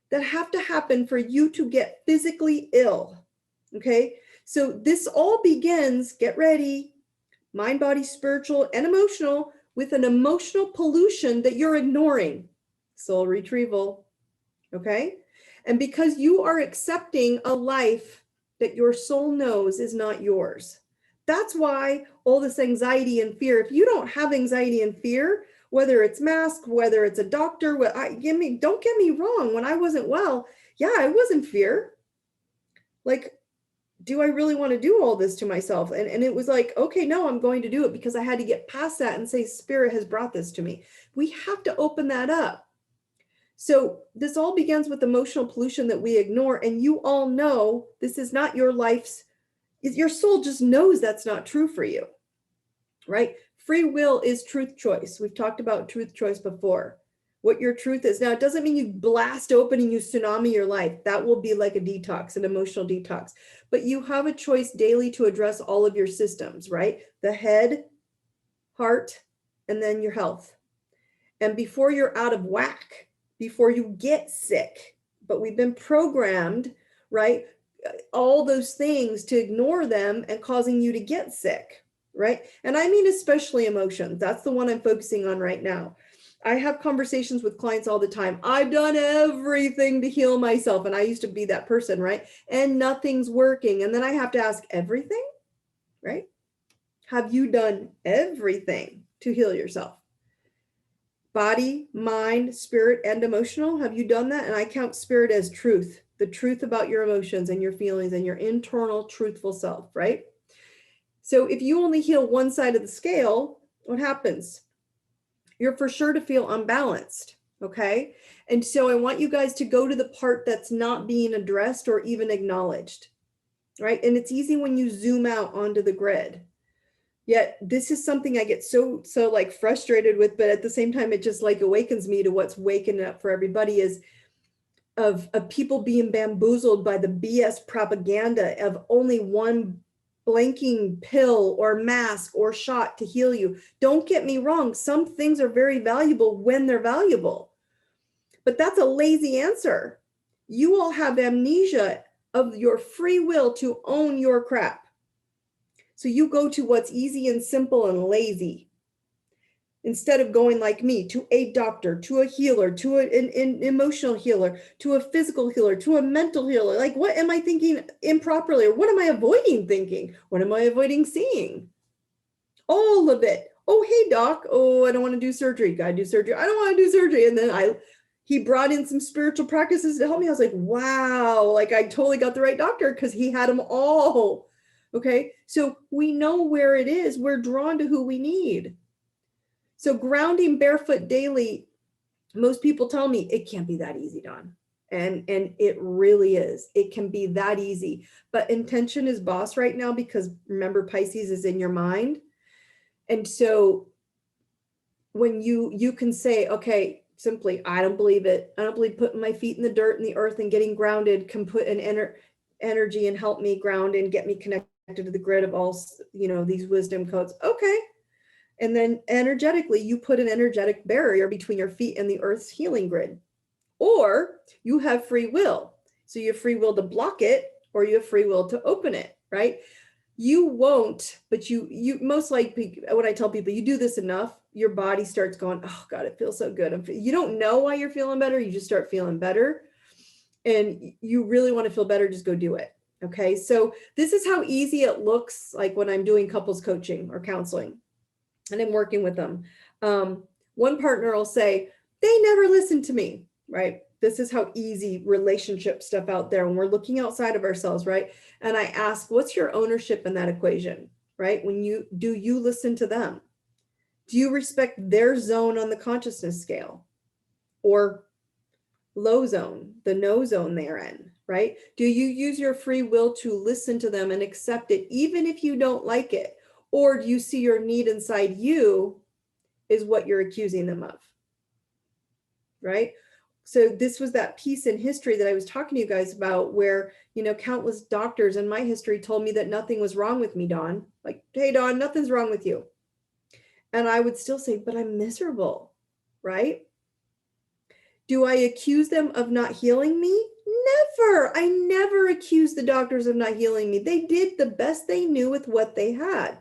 that have to happen for you to get physically ill. Okay. So this all begins, get ready, mind, body, spiritual, and emotional, with an emotional pollution that you're ignoring. Soul retrieval. Okay. And because you are accepting a life that your soul knows is not yours. That's why all this anxiety and fear, if you don't have anxiety and fear, whether it's mask, whether it's a doctor, don't get me wrong. When I wasn't well, yeah, I was in fear. Like, do I really want to do all this to myself? And it was like, okay, no, I'm going to do it, because I had to get past that and say, Spirit has brought this to me. We have to open that up. So this all begins with emotional pollution that we ignore. And you all know this is not your life's, your soul just knows that's not true for you, right? Free will is truth choice. We've talked about truth choice before. What your truth is. Now, it doesn't mean you blast open and you tsunami your life. That will be like a detox, an emotional detox. But you have a choice daily to address all of your systems, right? The head, heart, and then your health. And before you're out of whack, before you get sick, but we've been programmed, right? All those things to ignore them and causing you to get sick, right? And I mean, especially emotions. That's the one I'm focusing on right now. I have conversations with clients all the time. I've done everything to heal myself. And I used to be that person, right? And nothing's working. And then I have to ask, everything, right? Have you done everything to heal yourself? Body, mind, spirit, and emotional. Have you done that? And I count spirit as truth, the truth about your emotions and your feelings and your internal truthful self, right? So if you only heal one side of the scale, what happens? You're for sure to feel unbalanced, okay? And so I want you guys to go to the part that's not being addressed or even acknowledged, right? And it's easy when you zoom out onto the grid. Yet this is something I get so like frustrated with, but at the same time, it just like awakens me to what's waking up for everybody, is of people being bamboozled by the BS propaganda of only one blanking pill or mask or shot to heal you. Don't get me wrong. Some things are very valuable when they're valuable, but that's a lazy answer. You all have amnesia of your free will to own your crap. So you go to what's easy and simple and lazy. instead of going like me to a doctor, to a healer, to an emotional healer, to a physical healer, to a mental healer. Like, what am I thinking improperly? Or what am I avoiding thinking? What am I avoiding seeing? All of it. Oh, hey, doc. Oh, I don't want to do surgery. Gotta do surgery. I don't want to do surgery. And then he brought in some spiritual practices to help me. I was like, wow, like I totally got the right doctor because he had them all. Okay. So we know where it is. We're drawn to who we need. So grounding barefoot daily, most people tell me it can't be that easy, Dawn. And it really is. It can be that easy. But intention is boss right now because remember, Pisces is in your mind. And so when you can say, okay, simply, I don't believe it. I don't believe putting my feet in the dirt and the earth and getting grounded can put an energy and help me ground and get me connected to the grid of all, these wisdom codes. Okay. And then energetically, you put an energetic barrier between your feet and the earth's healing grid. Or you have free will. So you have free will to block it, or you have free will to open it, right? You won't, but you most likely, when I tell people you do this enough, your body starts going, oh God, it feels so good. You don't know why you're feeling better. You just start feeling better. And you really want to feel better, just go do it. Okay. So this is how easy it looks like when I'm doing couples coaching or counseling and I'm working with them. One partner will say, they never listen to me, right? This is how easy relationship stuff out there when we're looking outside of ourselves, right? And I ask, what's your ownership in that equation, right? Do you listen to them? Do you respect their zone on the consciousness scale or low zone, the no zone they're in, right? Do you use your free will to listen to them and accept it, even if you don't like it? Or do you see your need inside you is what you're accusing them of, right? So this was that piece in history that I was talking to you guys about where, countless doctors in my history told me that nothing was wrong with me, Dawn. Like, hey, Dawn, nothing's wrong with you. And I would still say, but I'm miserable, right? Do I accuse them of not healing me? Never. I never accused the doctors of not healing me. They did the best they knew with what they had.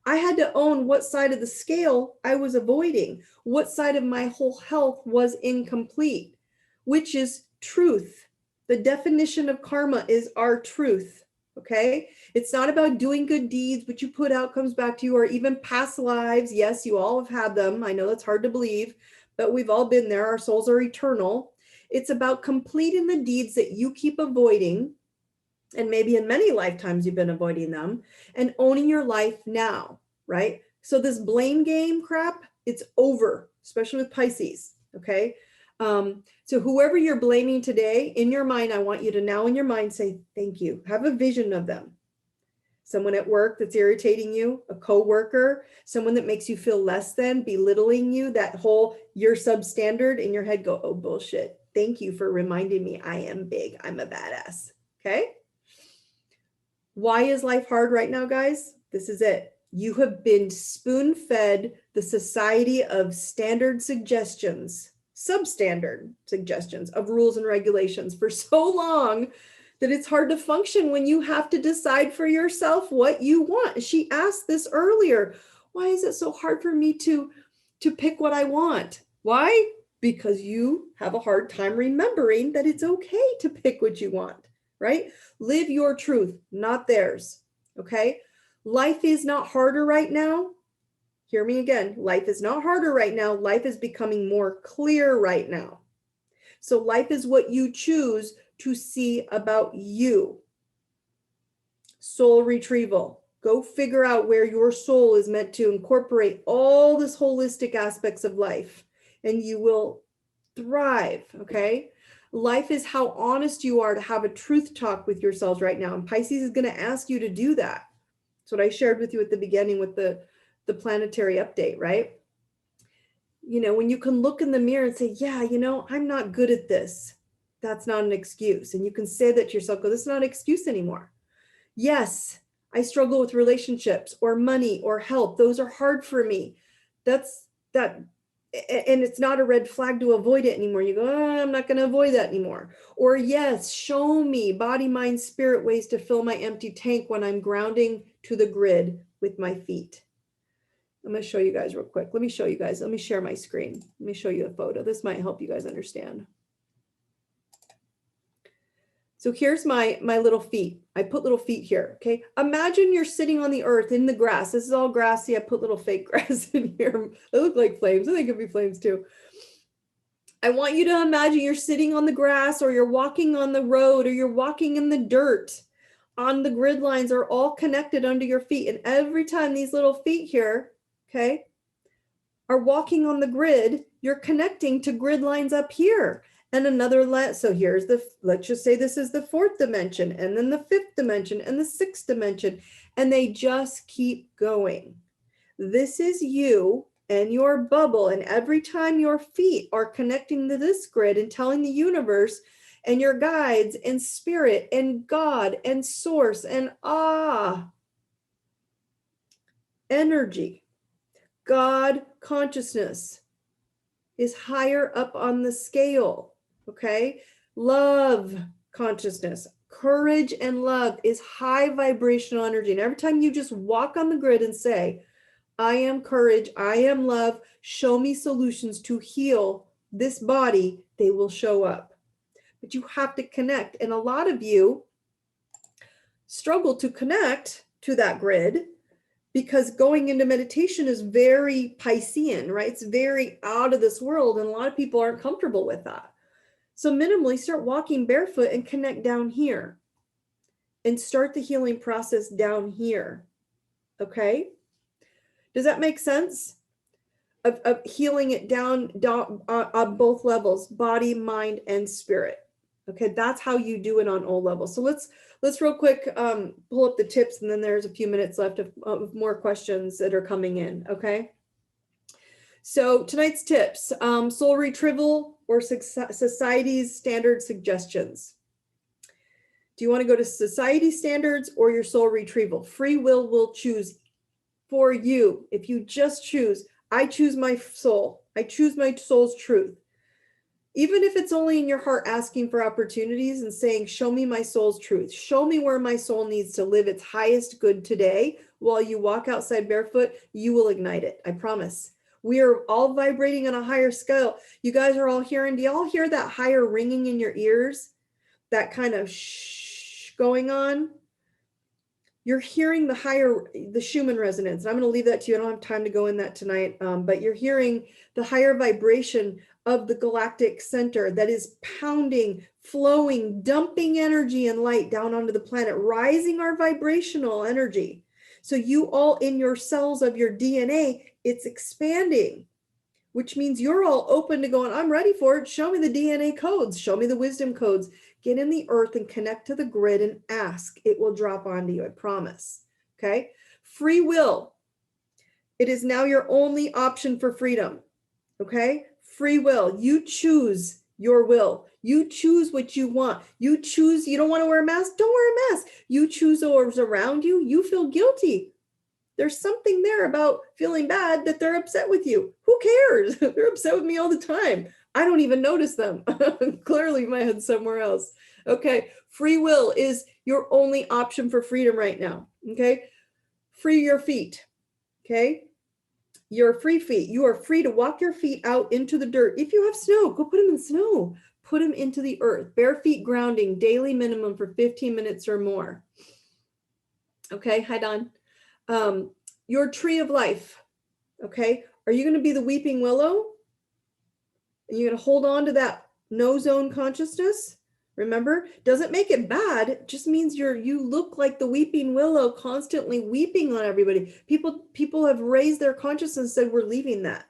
I had to own what side of the scale I was avoiding, what side of my whole health was incomplete, which is truth. The definition of karma is our truth, okay? It's not about doing good deeds, what you put out comes back to you, or even past lives. Yes, you all have had them. I know that's hard to believe, but we've all been there. Our souls are eternal. It's about completing the deeds that you keep avoiding, and maybe in many lifetimes you've been avoiding them, and owning your life now, right? So this blame game crap, it's over, especially with Pisces, okay? So whoever you're blaming today, in your mind, I want you to now in your mind say, thank you. Have a vision of them. Someone at work that's irritating you, a coworker, someone that makes you feel less than, belittling you, that whole you're substandard, in your head go, oh, bullshit. Thank you for reminding me I am big. I'm a badass, okay? Why is life hard right now, guys? This is it. You have been spoon-fed the society of standard suggestions, substandard suggestions of rules and regulations for so long that it's hard to function when you have to decide for yourself what you want. She asked this earlier. Why is it so hard for me to pick what I want? Why? Because you have a hard time remembering that it's okay to pick what you want, right? Live your truth, not theirs, okay? Life is not harder right now. Hear me again. Life is not harder right now. Life is becoming more clear right now. So life is what you choose to see about you. Soul retrieval. Go figure out where your soul is meant to incorporate all this holistic aspects of life, and you will thrive, okay? Life is how honest you are to have a truth talk with yourselves right now. And Pisces is going to ask you to do that. That's what I shared with you at the beginning with the planetary update, right? When you can look in the mirror and say, yeah, I'm not good at this. That's not an excuse. And you can say that to yourself, go, this is not an excuse anymore. Yes, I struggle with relationships or money or health. Those are hard for me. That's that. And it's not a red flag to avoid it anymore. You go, oh, I'm not going to avoid that anymore. Or yes, show me body, mind, spirit ways to fill my empty tank when I'm grounding to the grid with my feet. I'm going to show you guys real quick. Let me show you guys. Let me share my screen. Let me show you a photo. This might help you guys understand. So here's my little feet. I put little feet here, okay? Imagine you're sitting on the earth in the grass. This is all grassy. I put little fake grass in here. They look like flames. I think it could be flames too. I want you to imagine you're sitting on the grass, or you're walking on the road, or you're walking in the dirt. On the grid lines are all connected under your feet. And every time these little feet here, okay, are walking on the grid, you're connecting to grid lines up here. And another so here's let's just say this is the 4th dimension, and then the 5th dimension, and the 6th dimension, and they just keep going. This is you and your bubble, and every time your feet are connecting to this grid and telling the universe and your guides and spirit and God and source and energy, God consciousness is higher up on the scale, okay? Love consciousness, courage and love is high vibrational energy. And every time you just walk on the grid and say, I am courage, I am love, show me solutions to heal this body, they will show up. But you have to connect. And a lot of you struggle to connect to that grid because going into meditation is very Piscean, right? It's very out of this world. And a lot of people aren't comfortable with that. So minimally start walking barefoot and connect down here and start the healing process down here. Okay? Does that make sense? Of healing it down on both levels, body, mind, and spirit. Okay, that's how you do it on all levels. So let's real quick pull up the tips, and then there's a few minutes left of more questions that are coming in. Okay. So tonight's tips: soul retrieval or society's standard suggestions. Do you want to go to society standards or your soul retrieval? Free will choose for you. If you just choose, I choose my soul. I choose my soul's truth. Even if it's only in your heart asking for opportunities and saying, show me my soul's truth. Show me where my soul needs to live its highest good today. While you walk outside barefoot, you will ignite it. I promise. We are all vibrating on a higher scale. You guys are all hearing, do y'all hear that higher ringing in your ears? That kind of shh going on? You're hearing the Schumann resonance. I'm going to leave that to you. I don't have time to go in that tonight, but you're hearing the higher vibration of the galactic center that is pounding, flowing, dumping energy and light down onto the planet, rising our vibrational energy. So you all in your cells of your DNA, it's expanding, which means you're all open to going, I'm ready for it. Show me the DNA codes. Show me the wisdom codes. Get in the earth and connect to the grid and ask. It will drop onto you, I promise. Okay? Free will. It is now your only option for freedom. Okay? Free will. You choose your will. You choose what you want. You choose, you don't want to wear a mask? Don't wear a mask. You choose what's around you. You feel guilty. There's something there about feeling bad that they're upset with you. Who cares? They're upset with me all the time. I don't even notice them. Clearly my head's somewhere else. Okay. Free will is your only option for freedom right now. Okay. Free your feet. Okay. Your free feet. You are free to walk your feet out into the dirt. If you have snow, go put them in snow. Put them into the earth. Bare feet grounding, daily minimum for 15 minutes or more. Okay. Hi, Don. Your tree of life. Okay. Are you going to be the weeping willow? Are you going to hold on to that no zone consciousness? Remember, doesn't make it bad. It just means you look like the weeping willow, constantly weeping on everybody. People have raised their consciousness and said, we're leaving that.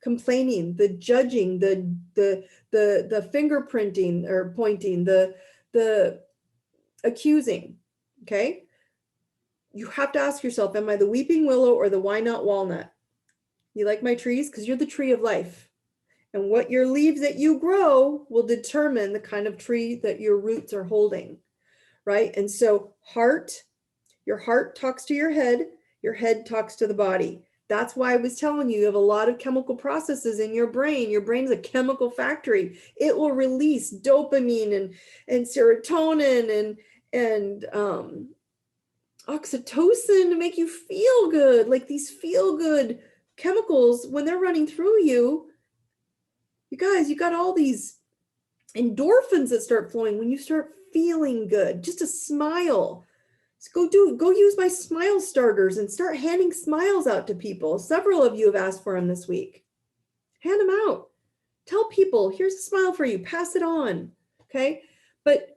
Complaining, the judging, the fingerprinting or pointing, the accusing. Okay. You have to ask yourself, am I the weeping willow or the why not walnut? You like my trees? Because you're the tree of life. And what your leaves that you grow will determine the kind of tree that your roots are holding, right? And so your heart talks to your head talks to the body. That's why I was telling you, you have a lot of chemical processes in your brain. Your brain's a chemical factory. It will release dopamine and serotonin and Oxytocin to make you feel good, like these feel good chemicals, when they're running through you, you guys, you got all these endorphins that start flowing when you start feeling good. Just a smile. So go use my smile starters and start handing smiles out to people. Several of you have asked for them this week. Hand them out. Tell people, here's a smile for you. Pass it on. Okay. But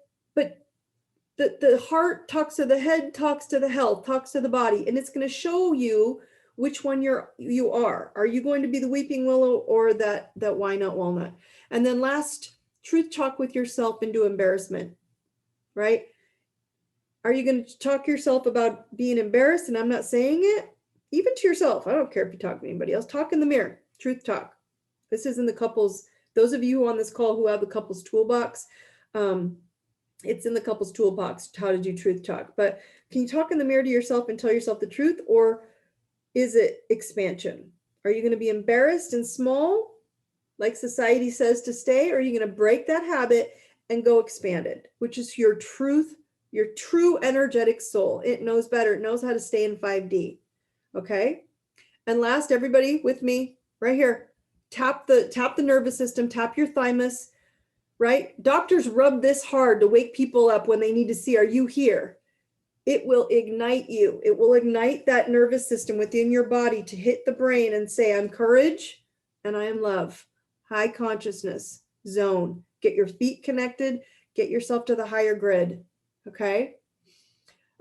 the heart talks to the head, talks to the health, talks to the body, and it's going to show you which one you are. Are you going to be the weeping willow or that why not walnut? And then last, truth talk with yourself into embarrassment, right? Are you going to talk yourself about being embarrassed? And I'm not saying it, even to yourself. I don't care if you talk to anybody else. Talk in the mirror. Truth talk. This is in the couples. Those of you on this call who have the couples toolbox, it's in the couples toolbox, how to do truth talk. But can you talk in the mirror to yourself and tell yourself the truth, or is it expansion? Are you going to be embarrassed and small, like society says to stay, or are you going to break that habit and go expanded, which is your truth, your true energetic soul? It knows better. It knows how to stay in 5D. Okay. And last, everybody with me right here, tap the nervous system, tap your thymus, right? Doctors rub this hard to wake people up when they need to see, are you here? It will ignite you. It will ignite that nervous system within your body to hit the brain and say, I'm courage and I am love. High consciousness zone. Get your feet connected. Get yourself to the higher grid. Okay.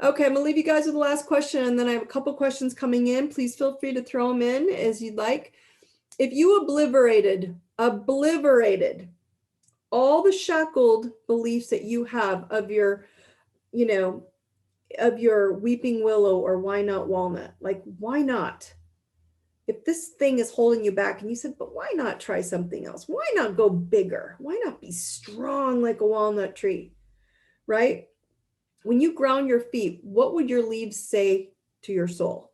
Okay, I'm gonna leave you guys with the last question, and then I have a couple questions coming in. Please feel free to throw them in as you'd like. If you obliterated all the shackled beliefs that you have of your, of your weeping willow or why not walnut, like why not? If this thing is holding you back and you said, but why not try something else? Why not go bigger? Why not be strong like a walnut tree, right? When you ground your feet, what would your leaves say to your soul?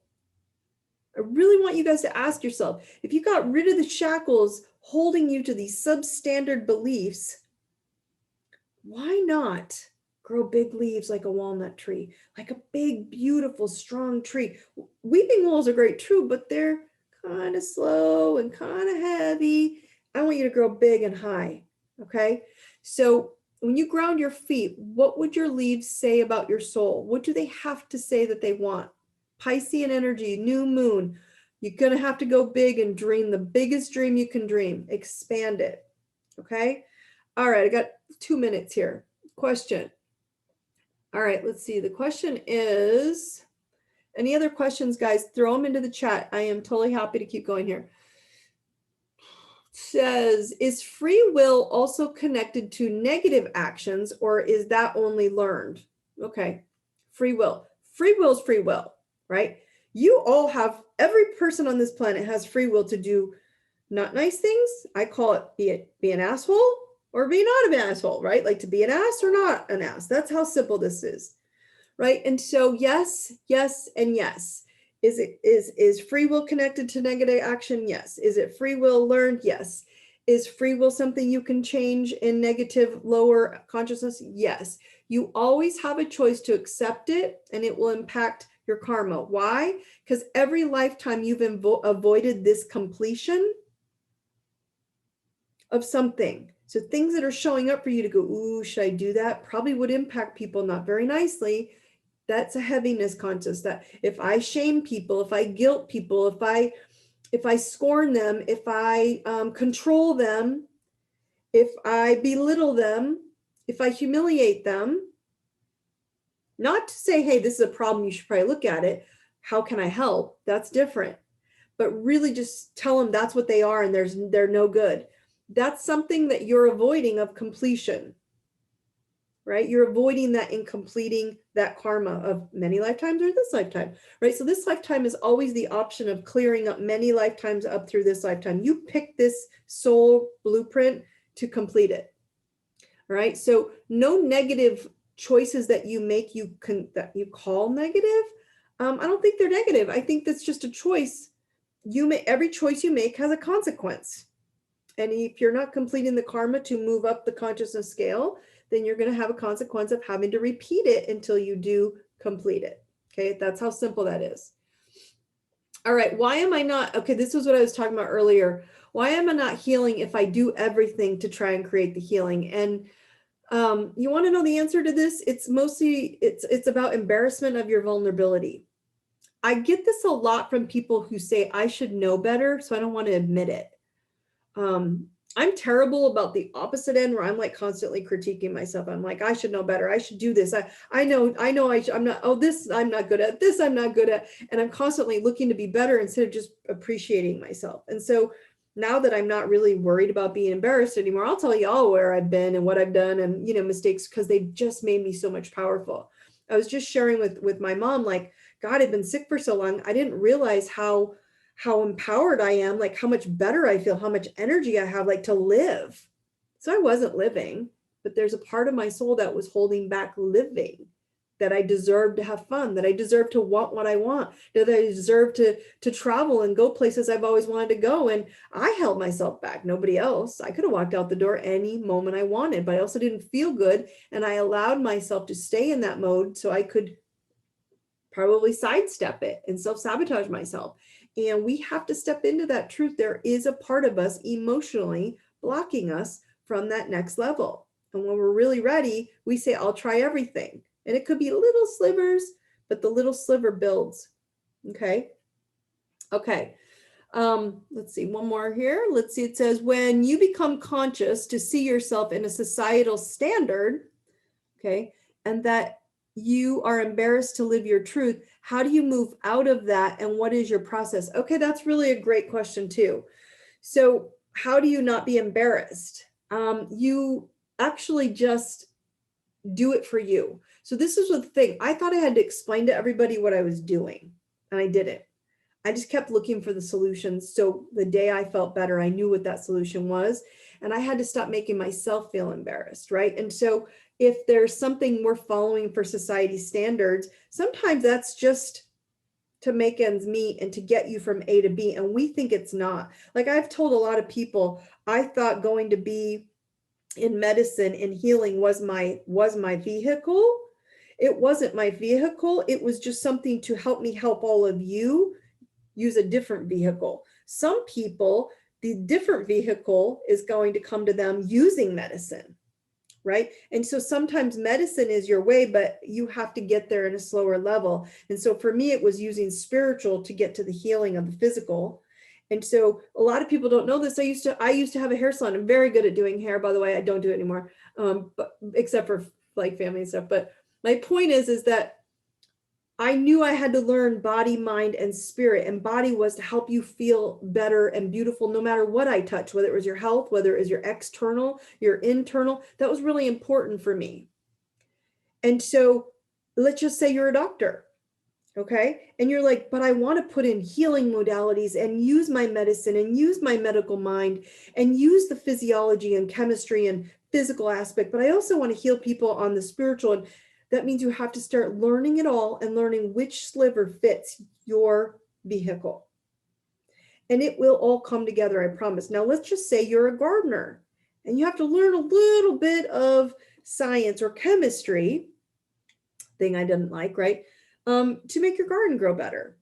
I really want you guys to ask yourself, if you got rid of the shackles holding you to these substandard beliefs, why not grow big leaves like a walnut tree, like a big, beautiful, strong tree? Weeping willows are great too, but they're kind of slow and kind of heavy. I want you to grow big and high, okay? So when you ground your feet, what would your leaves say about your soul? What do they have to say that they want? Piscean energy, new moon. You're going to have to go big and dream the biggest dream you can dream. Expand it, okay? All right, I got 2 minutes here. Question. All right, let's see. The question is, any other questions, guys? Throw them into the chat. I am totally happy to keep going here. Says, is free will also connected to negative actions, or is that only learned? Okay, free will. Free will is free will, right? You all have, every person on this planet has free will to do not nice things. I call it be an asshole or be not an asshole, right? Like to be an ass or not an ass. That's how simple this is, right? And so yes, yes, and yes. Is free will connected to negative action? Yes. Is it free will learned? Yes. Is free will something you can change in negative, lower consciousness? Yes. You always have a choice to accept it, and it will impact your karma. Why? Because every lifetime you've avoided this completion of something. So things that are showing up for you to go, ooh, should I do that? Probably would impact people not very nicely. That's a heaviness conscious, that if I shame people, if I guilt people, if I scorn them, if I control them, if I belittle them, if I humiliate them, not to say, hey, this is a problem, you should probably look at it. How can I help? That's different. But really just tell them that's what they are and they're no good. That's something that you're avoiding of completion, right? You're avoiding that in completing that karma of many lifetimes or this lifetime, right? So this lifetime is always the option of clearing up many lifetimes up through this lifetime. You pick this soul blueprint to complete it, all right? So no negative choices that you make that you call negative. I don't think they're negative. I think that's just a choice. Every choice you make has a consequence. And if you're not completing the karma to move up the consciousness scale, then you're going to have a consequence of having to repeat it until you do complete it. Okay, that's how simple that is. All right, why am I not, okay, this was what I was talking about earlier. Why am I not healing if I do everything to try and create the healing? And you want to know the answer to this? It's mostly, it's about embarrassment of your vulnerability. I get this a lot from people who say, I should know better, so I don't want to admit it. I'm terrible about the opposite end where I'm like constantly critiquing myself. I'm like, I should know better. I should do this. I'm not, oh, this, I'm not good at this. I'm not good at, and I'm constantly looking to be better instead of just appreciating myself. And so now that I'm not really worried about being embarrassed anymore, I'll tell you all where I've been and what I've done and, you know, mistakes, because they've just made me so much powerful. I was just sharing with my mom, like, God, I've been sick for so long. I didn't realize how empowered I am, like how much better I feel, how much energy I have, like to live. So I wasn't living, but there's a part of my soul that was holding back living, that I deserve to have fun, that I deserve to want what I want, that I deserve to travel and go places I've always wanted to go. And I held myself back, nobody else. I could have walked out the door any moment I wanted, but I also didn't feel good. And I allowed myself to stay in that mode so I could probably sidestep it and self-sabotage myself. And we have to step into that truth. There is a part of us emotionally blocking us from that next level. And when we're really ready, we say, I'll try everything. And it could be little slivers, but the little sliver builds. Okay. Okay. Let's see, one more here. Let's see, it says, when you become conscious to see yourself in a societal standard, okay, and that you are embarrassed to live your truth, how do you move out of that, and what is your process? Okay, that's really a great question too. So how do you not be embarrassed? You actually just do it for you. So this is the thing. I thought I had to explain to everybody what I was doing, and I didn't. I just kept looking for the solutions. So the day I felt better, I knew what that solution was. And I had to stop making myself feel embarrassed, right? And so if there's something we're following for society standards, sometimes that's just to make ends meet and to get you from A to B. And we think it's not. Like I've told a lot of people, I thought going to be in medicine and healing was my vehicle. It wasn't my vehicle. It was just something to help me help all of you use a different vehicle. Some people, the different vehicle is going to come to them using medicine, right? And so sometimes medicine is your way, but you have to get there in a slower level. And so for me, it was using spiritual to get to the healing of the physical. And so a lot of people don't know this. I used to have a hair salon. I'm very good at doing hair, by the way. I don't do it anymore, but except for like family and stuff. But my point is that I knew I had to learn body, mind, and spirit. And body was to help you feel better and beautiful no matter what I touched, whether it was your health, whether it was your external, your internal. That was really important for me. And so let's just say you're a doctor, okay? And you're like, but I want to put in healing modalities and use my medicine and use my medical mind and use the physiology and chemistry and physical aspect, but I also want to heal people on the spiritual. And that means you have to start learning it all and learning which sliver fits your vehicle. And it will all come together, I promise. Now, let's just say you're a gardener and you have to learn a little bit of science or chemistry, thing I didn't like, right? To make your garden grow better.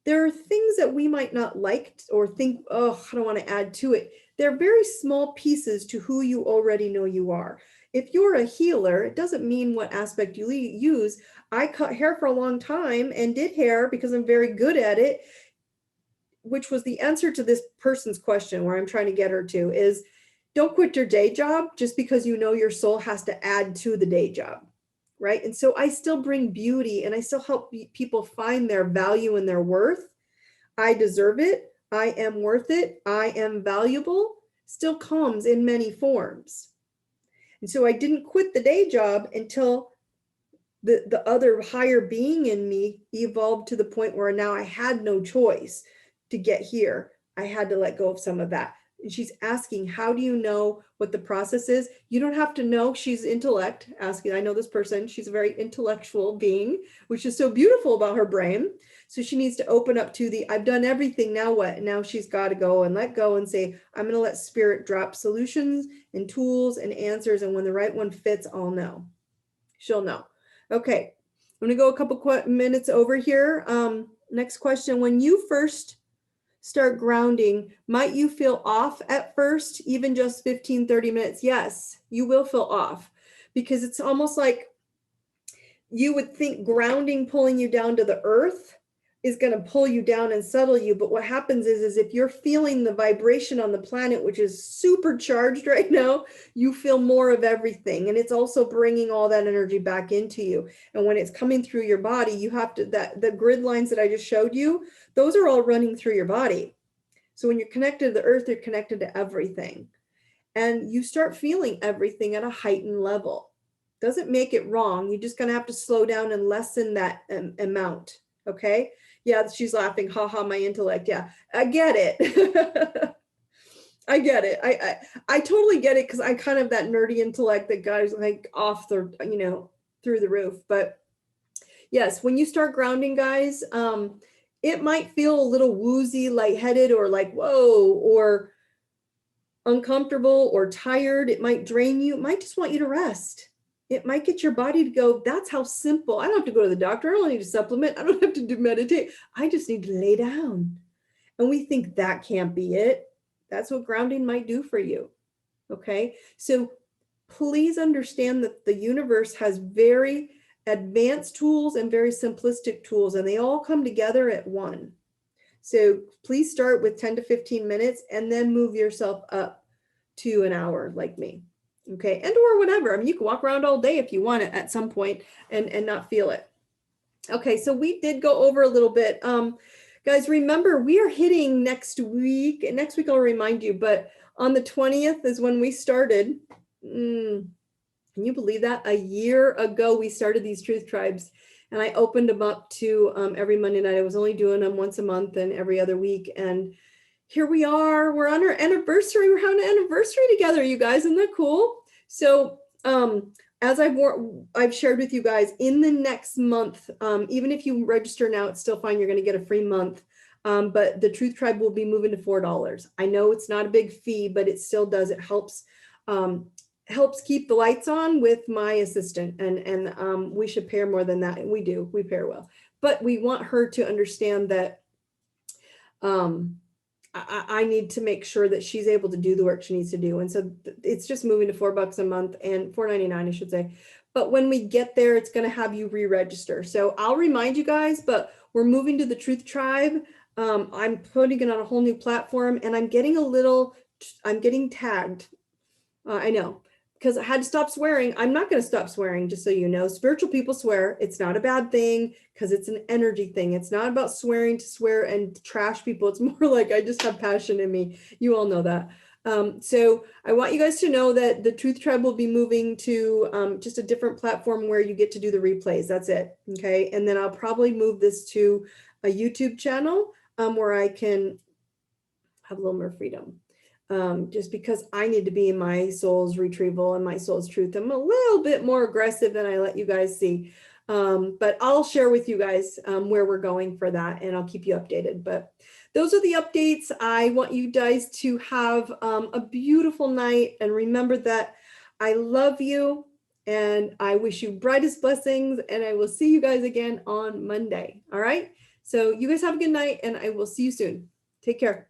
There are things that we might not like or think, oh, I don't want to add to it. They're very small pieces to who you already know you are. If you're a healer, it doesn't mean what aspect you use. I cut hair for a long time and did hair because I'm very good at it, which was the answer to this person's question where I'm trying to get her to is don't quit your day job just because you know your soul has to add to the day job, right? And so I still bring beauty and I still help people find their value and their worth. I deserve it. I am worth it. I am valuable still comes in many forms. And so I didn't quit the day job until the other higher being in me evolved to the point where now I had no choice to get here. I had to let go of some of that. And she's asking, how do you know what the process is? You don't have to know. She's intellect asking. I know this person. She's a very intellectual being, which is so beautiful about her brain. So she needs to open up to the, I've done everything. Now what? Now she's got to go and let go and say, I'm going to let spirit drop solutions and tools and answers. And when the right one fits, I'll know. She'll know. Okay. I'm going to go a couple minutes over here. Next question. When you first start grounding, might you feel off at first, even just 15-30 minutes? Yes, you will feel off, because it's almost like you would think grounding pulling you down to the earth is going to pull you down and settle you. But what happens is if you're feeling the vibration on the planet, which is supercharged right now, you feel more of everything. And it's also bringing all that energy back into you. And when it's coming through your body, you have to, the grid lines that I just showed you, those are all running through your body. So when you're connected to the earth, you're connected to everything. And you start feeling everything at a heightened level. Doesn't make it wrong. You're just going to have to slow down and lessen that amount. Okay. Yeah, she's laughing. Ha ha, my intellect. Yeah, I get it. I get it. I totally get it, because I kind of that nerdy intellect that guys like off the, through the roof. But yes, when you start grounding, guys, it might feel a little woozy, lightheaded, or like, whoa, or uncomfortable or tired. It might drain you. It might just want you to rest. It might get your body to go, that's how simple. I don't have to go to the doctor. I don't need to supplement. I don't have to do meditate. I just need to lay down. And we think that can't be it. That's what grounding might do for you. Okay. So please understand that the universe has very advanced tools and very simplistic tools, and they all come together at one. So please start with 10 to 15 minutes and then move yourself up to an hour like me. Okay. And or whatever. I mean, you can walk around all day if you want it at some point and not feel it. Okay. So we did go over a little bit. Guys, remember, we are hitting next week. And next week I'll remind you, but on the 20th is when we started. Can you believe that? A year ago, we started these truth tribes, and I opened them up to every Monday night. I was only doing them once a month and every other week. And here we are, we're on our anniversary. We're having an anniversary together, you guys. Isn't that cool? So as I've shared with you guys, in the next month, even if you register now, it's still fine. You're going to get a free month. But the Truth Tribe will be moving to $4. I know it's not a big fee, but it still does. It helps keep the lights on with my assistant. And we should pay her more than that. And we do. We pay her well. But we want her to understand that I need to make sure that she's able to do the work she needs to do. And so it's just moving to $4 a month, and $4.99, I should say. But when we get there, it's going to have you re-register. So I'll remind you guys, but we're moving to the Truth Tribe. I'm putting it on a whole new platform, and I'm getting tagged. I know, because I had to stop swearing. I'm not going to stop swearing, just so you know. Spiritual people swear. It's not a bad thing, because it's an energy thing. It's not about swearing to swear and trash people. It's more like I just have passion in me. You all know that. So I want you guys to know that the Truth Tribe will be moving to just a different platform where you get to do the replays. That's it. Okay. And then I'll probably move this to a YouTube channel where I can have a little more freedom. Just because I need to be in my soul's retrieval and my soul's truth. I'm a little bit more aggressive than I let you guys see. But I'll share with you guys where we're going for that, and I'll keep you updated. But those are the updates. I want you guys to have a beautiful night, and remember that I love you, and I wish you brightest blessings, and I will see you guys again on Monday. All right. So you guys have a good night, and I will see you soon. Take care.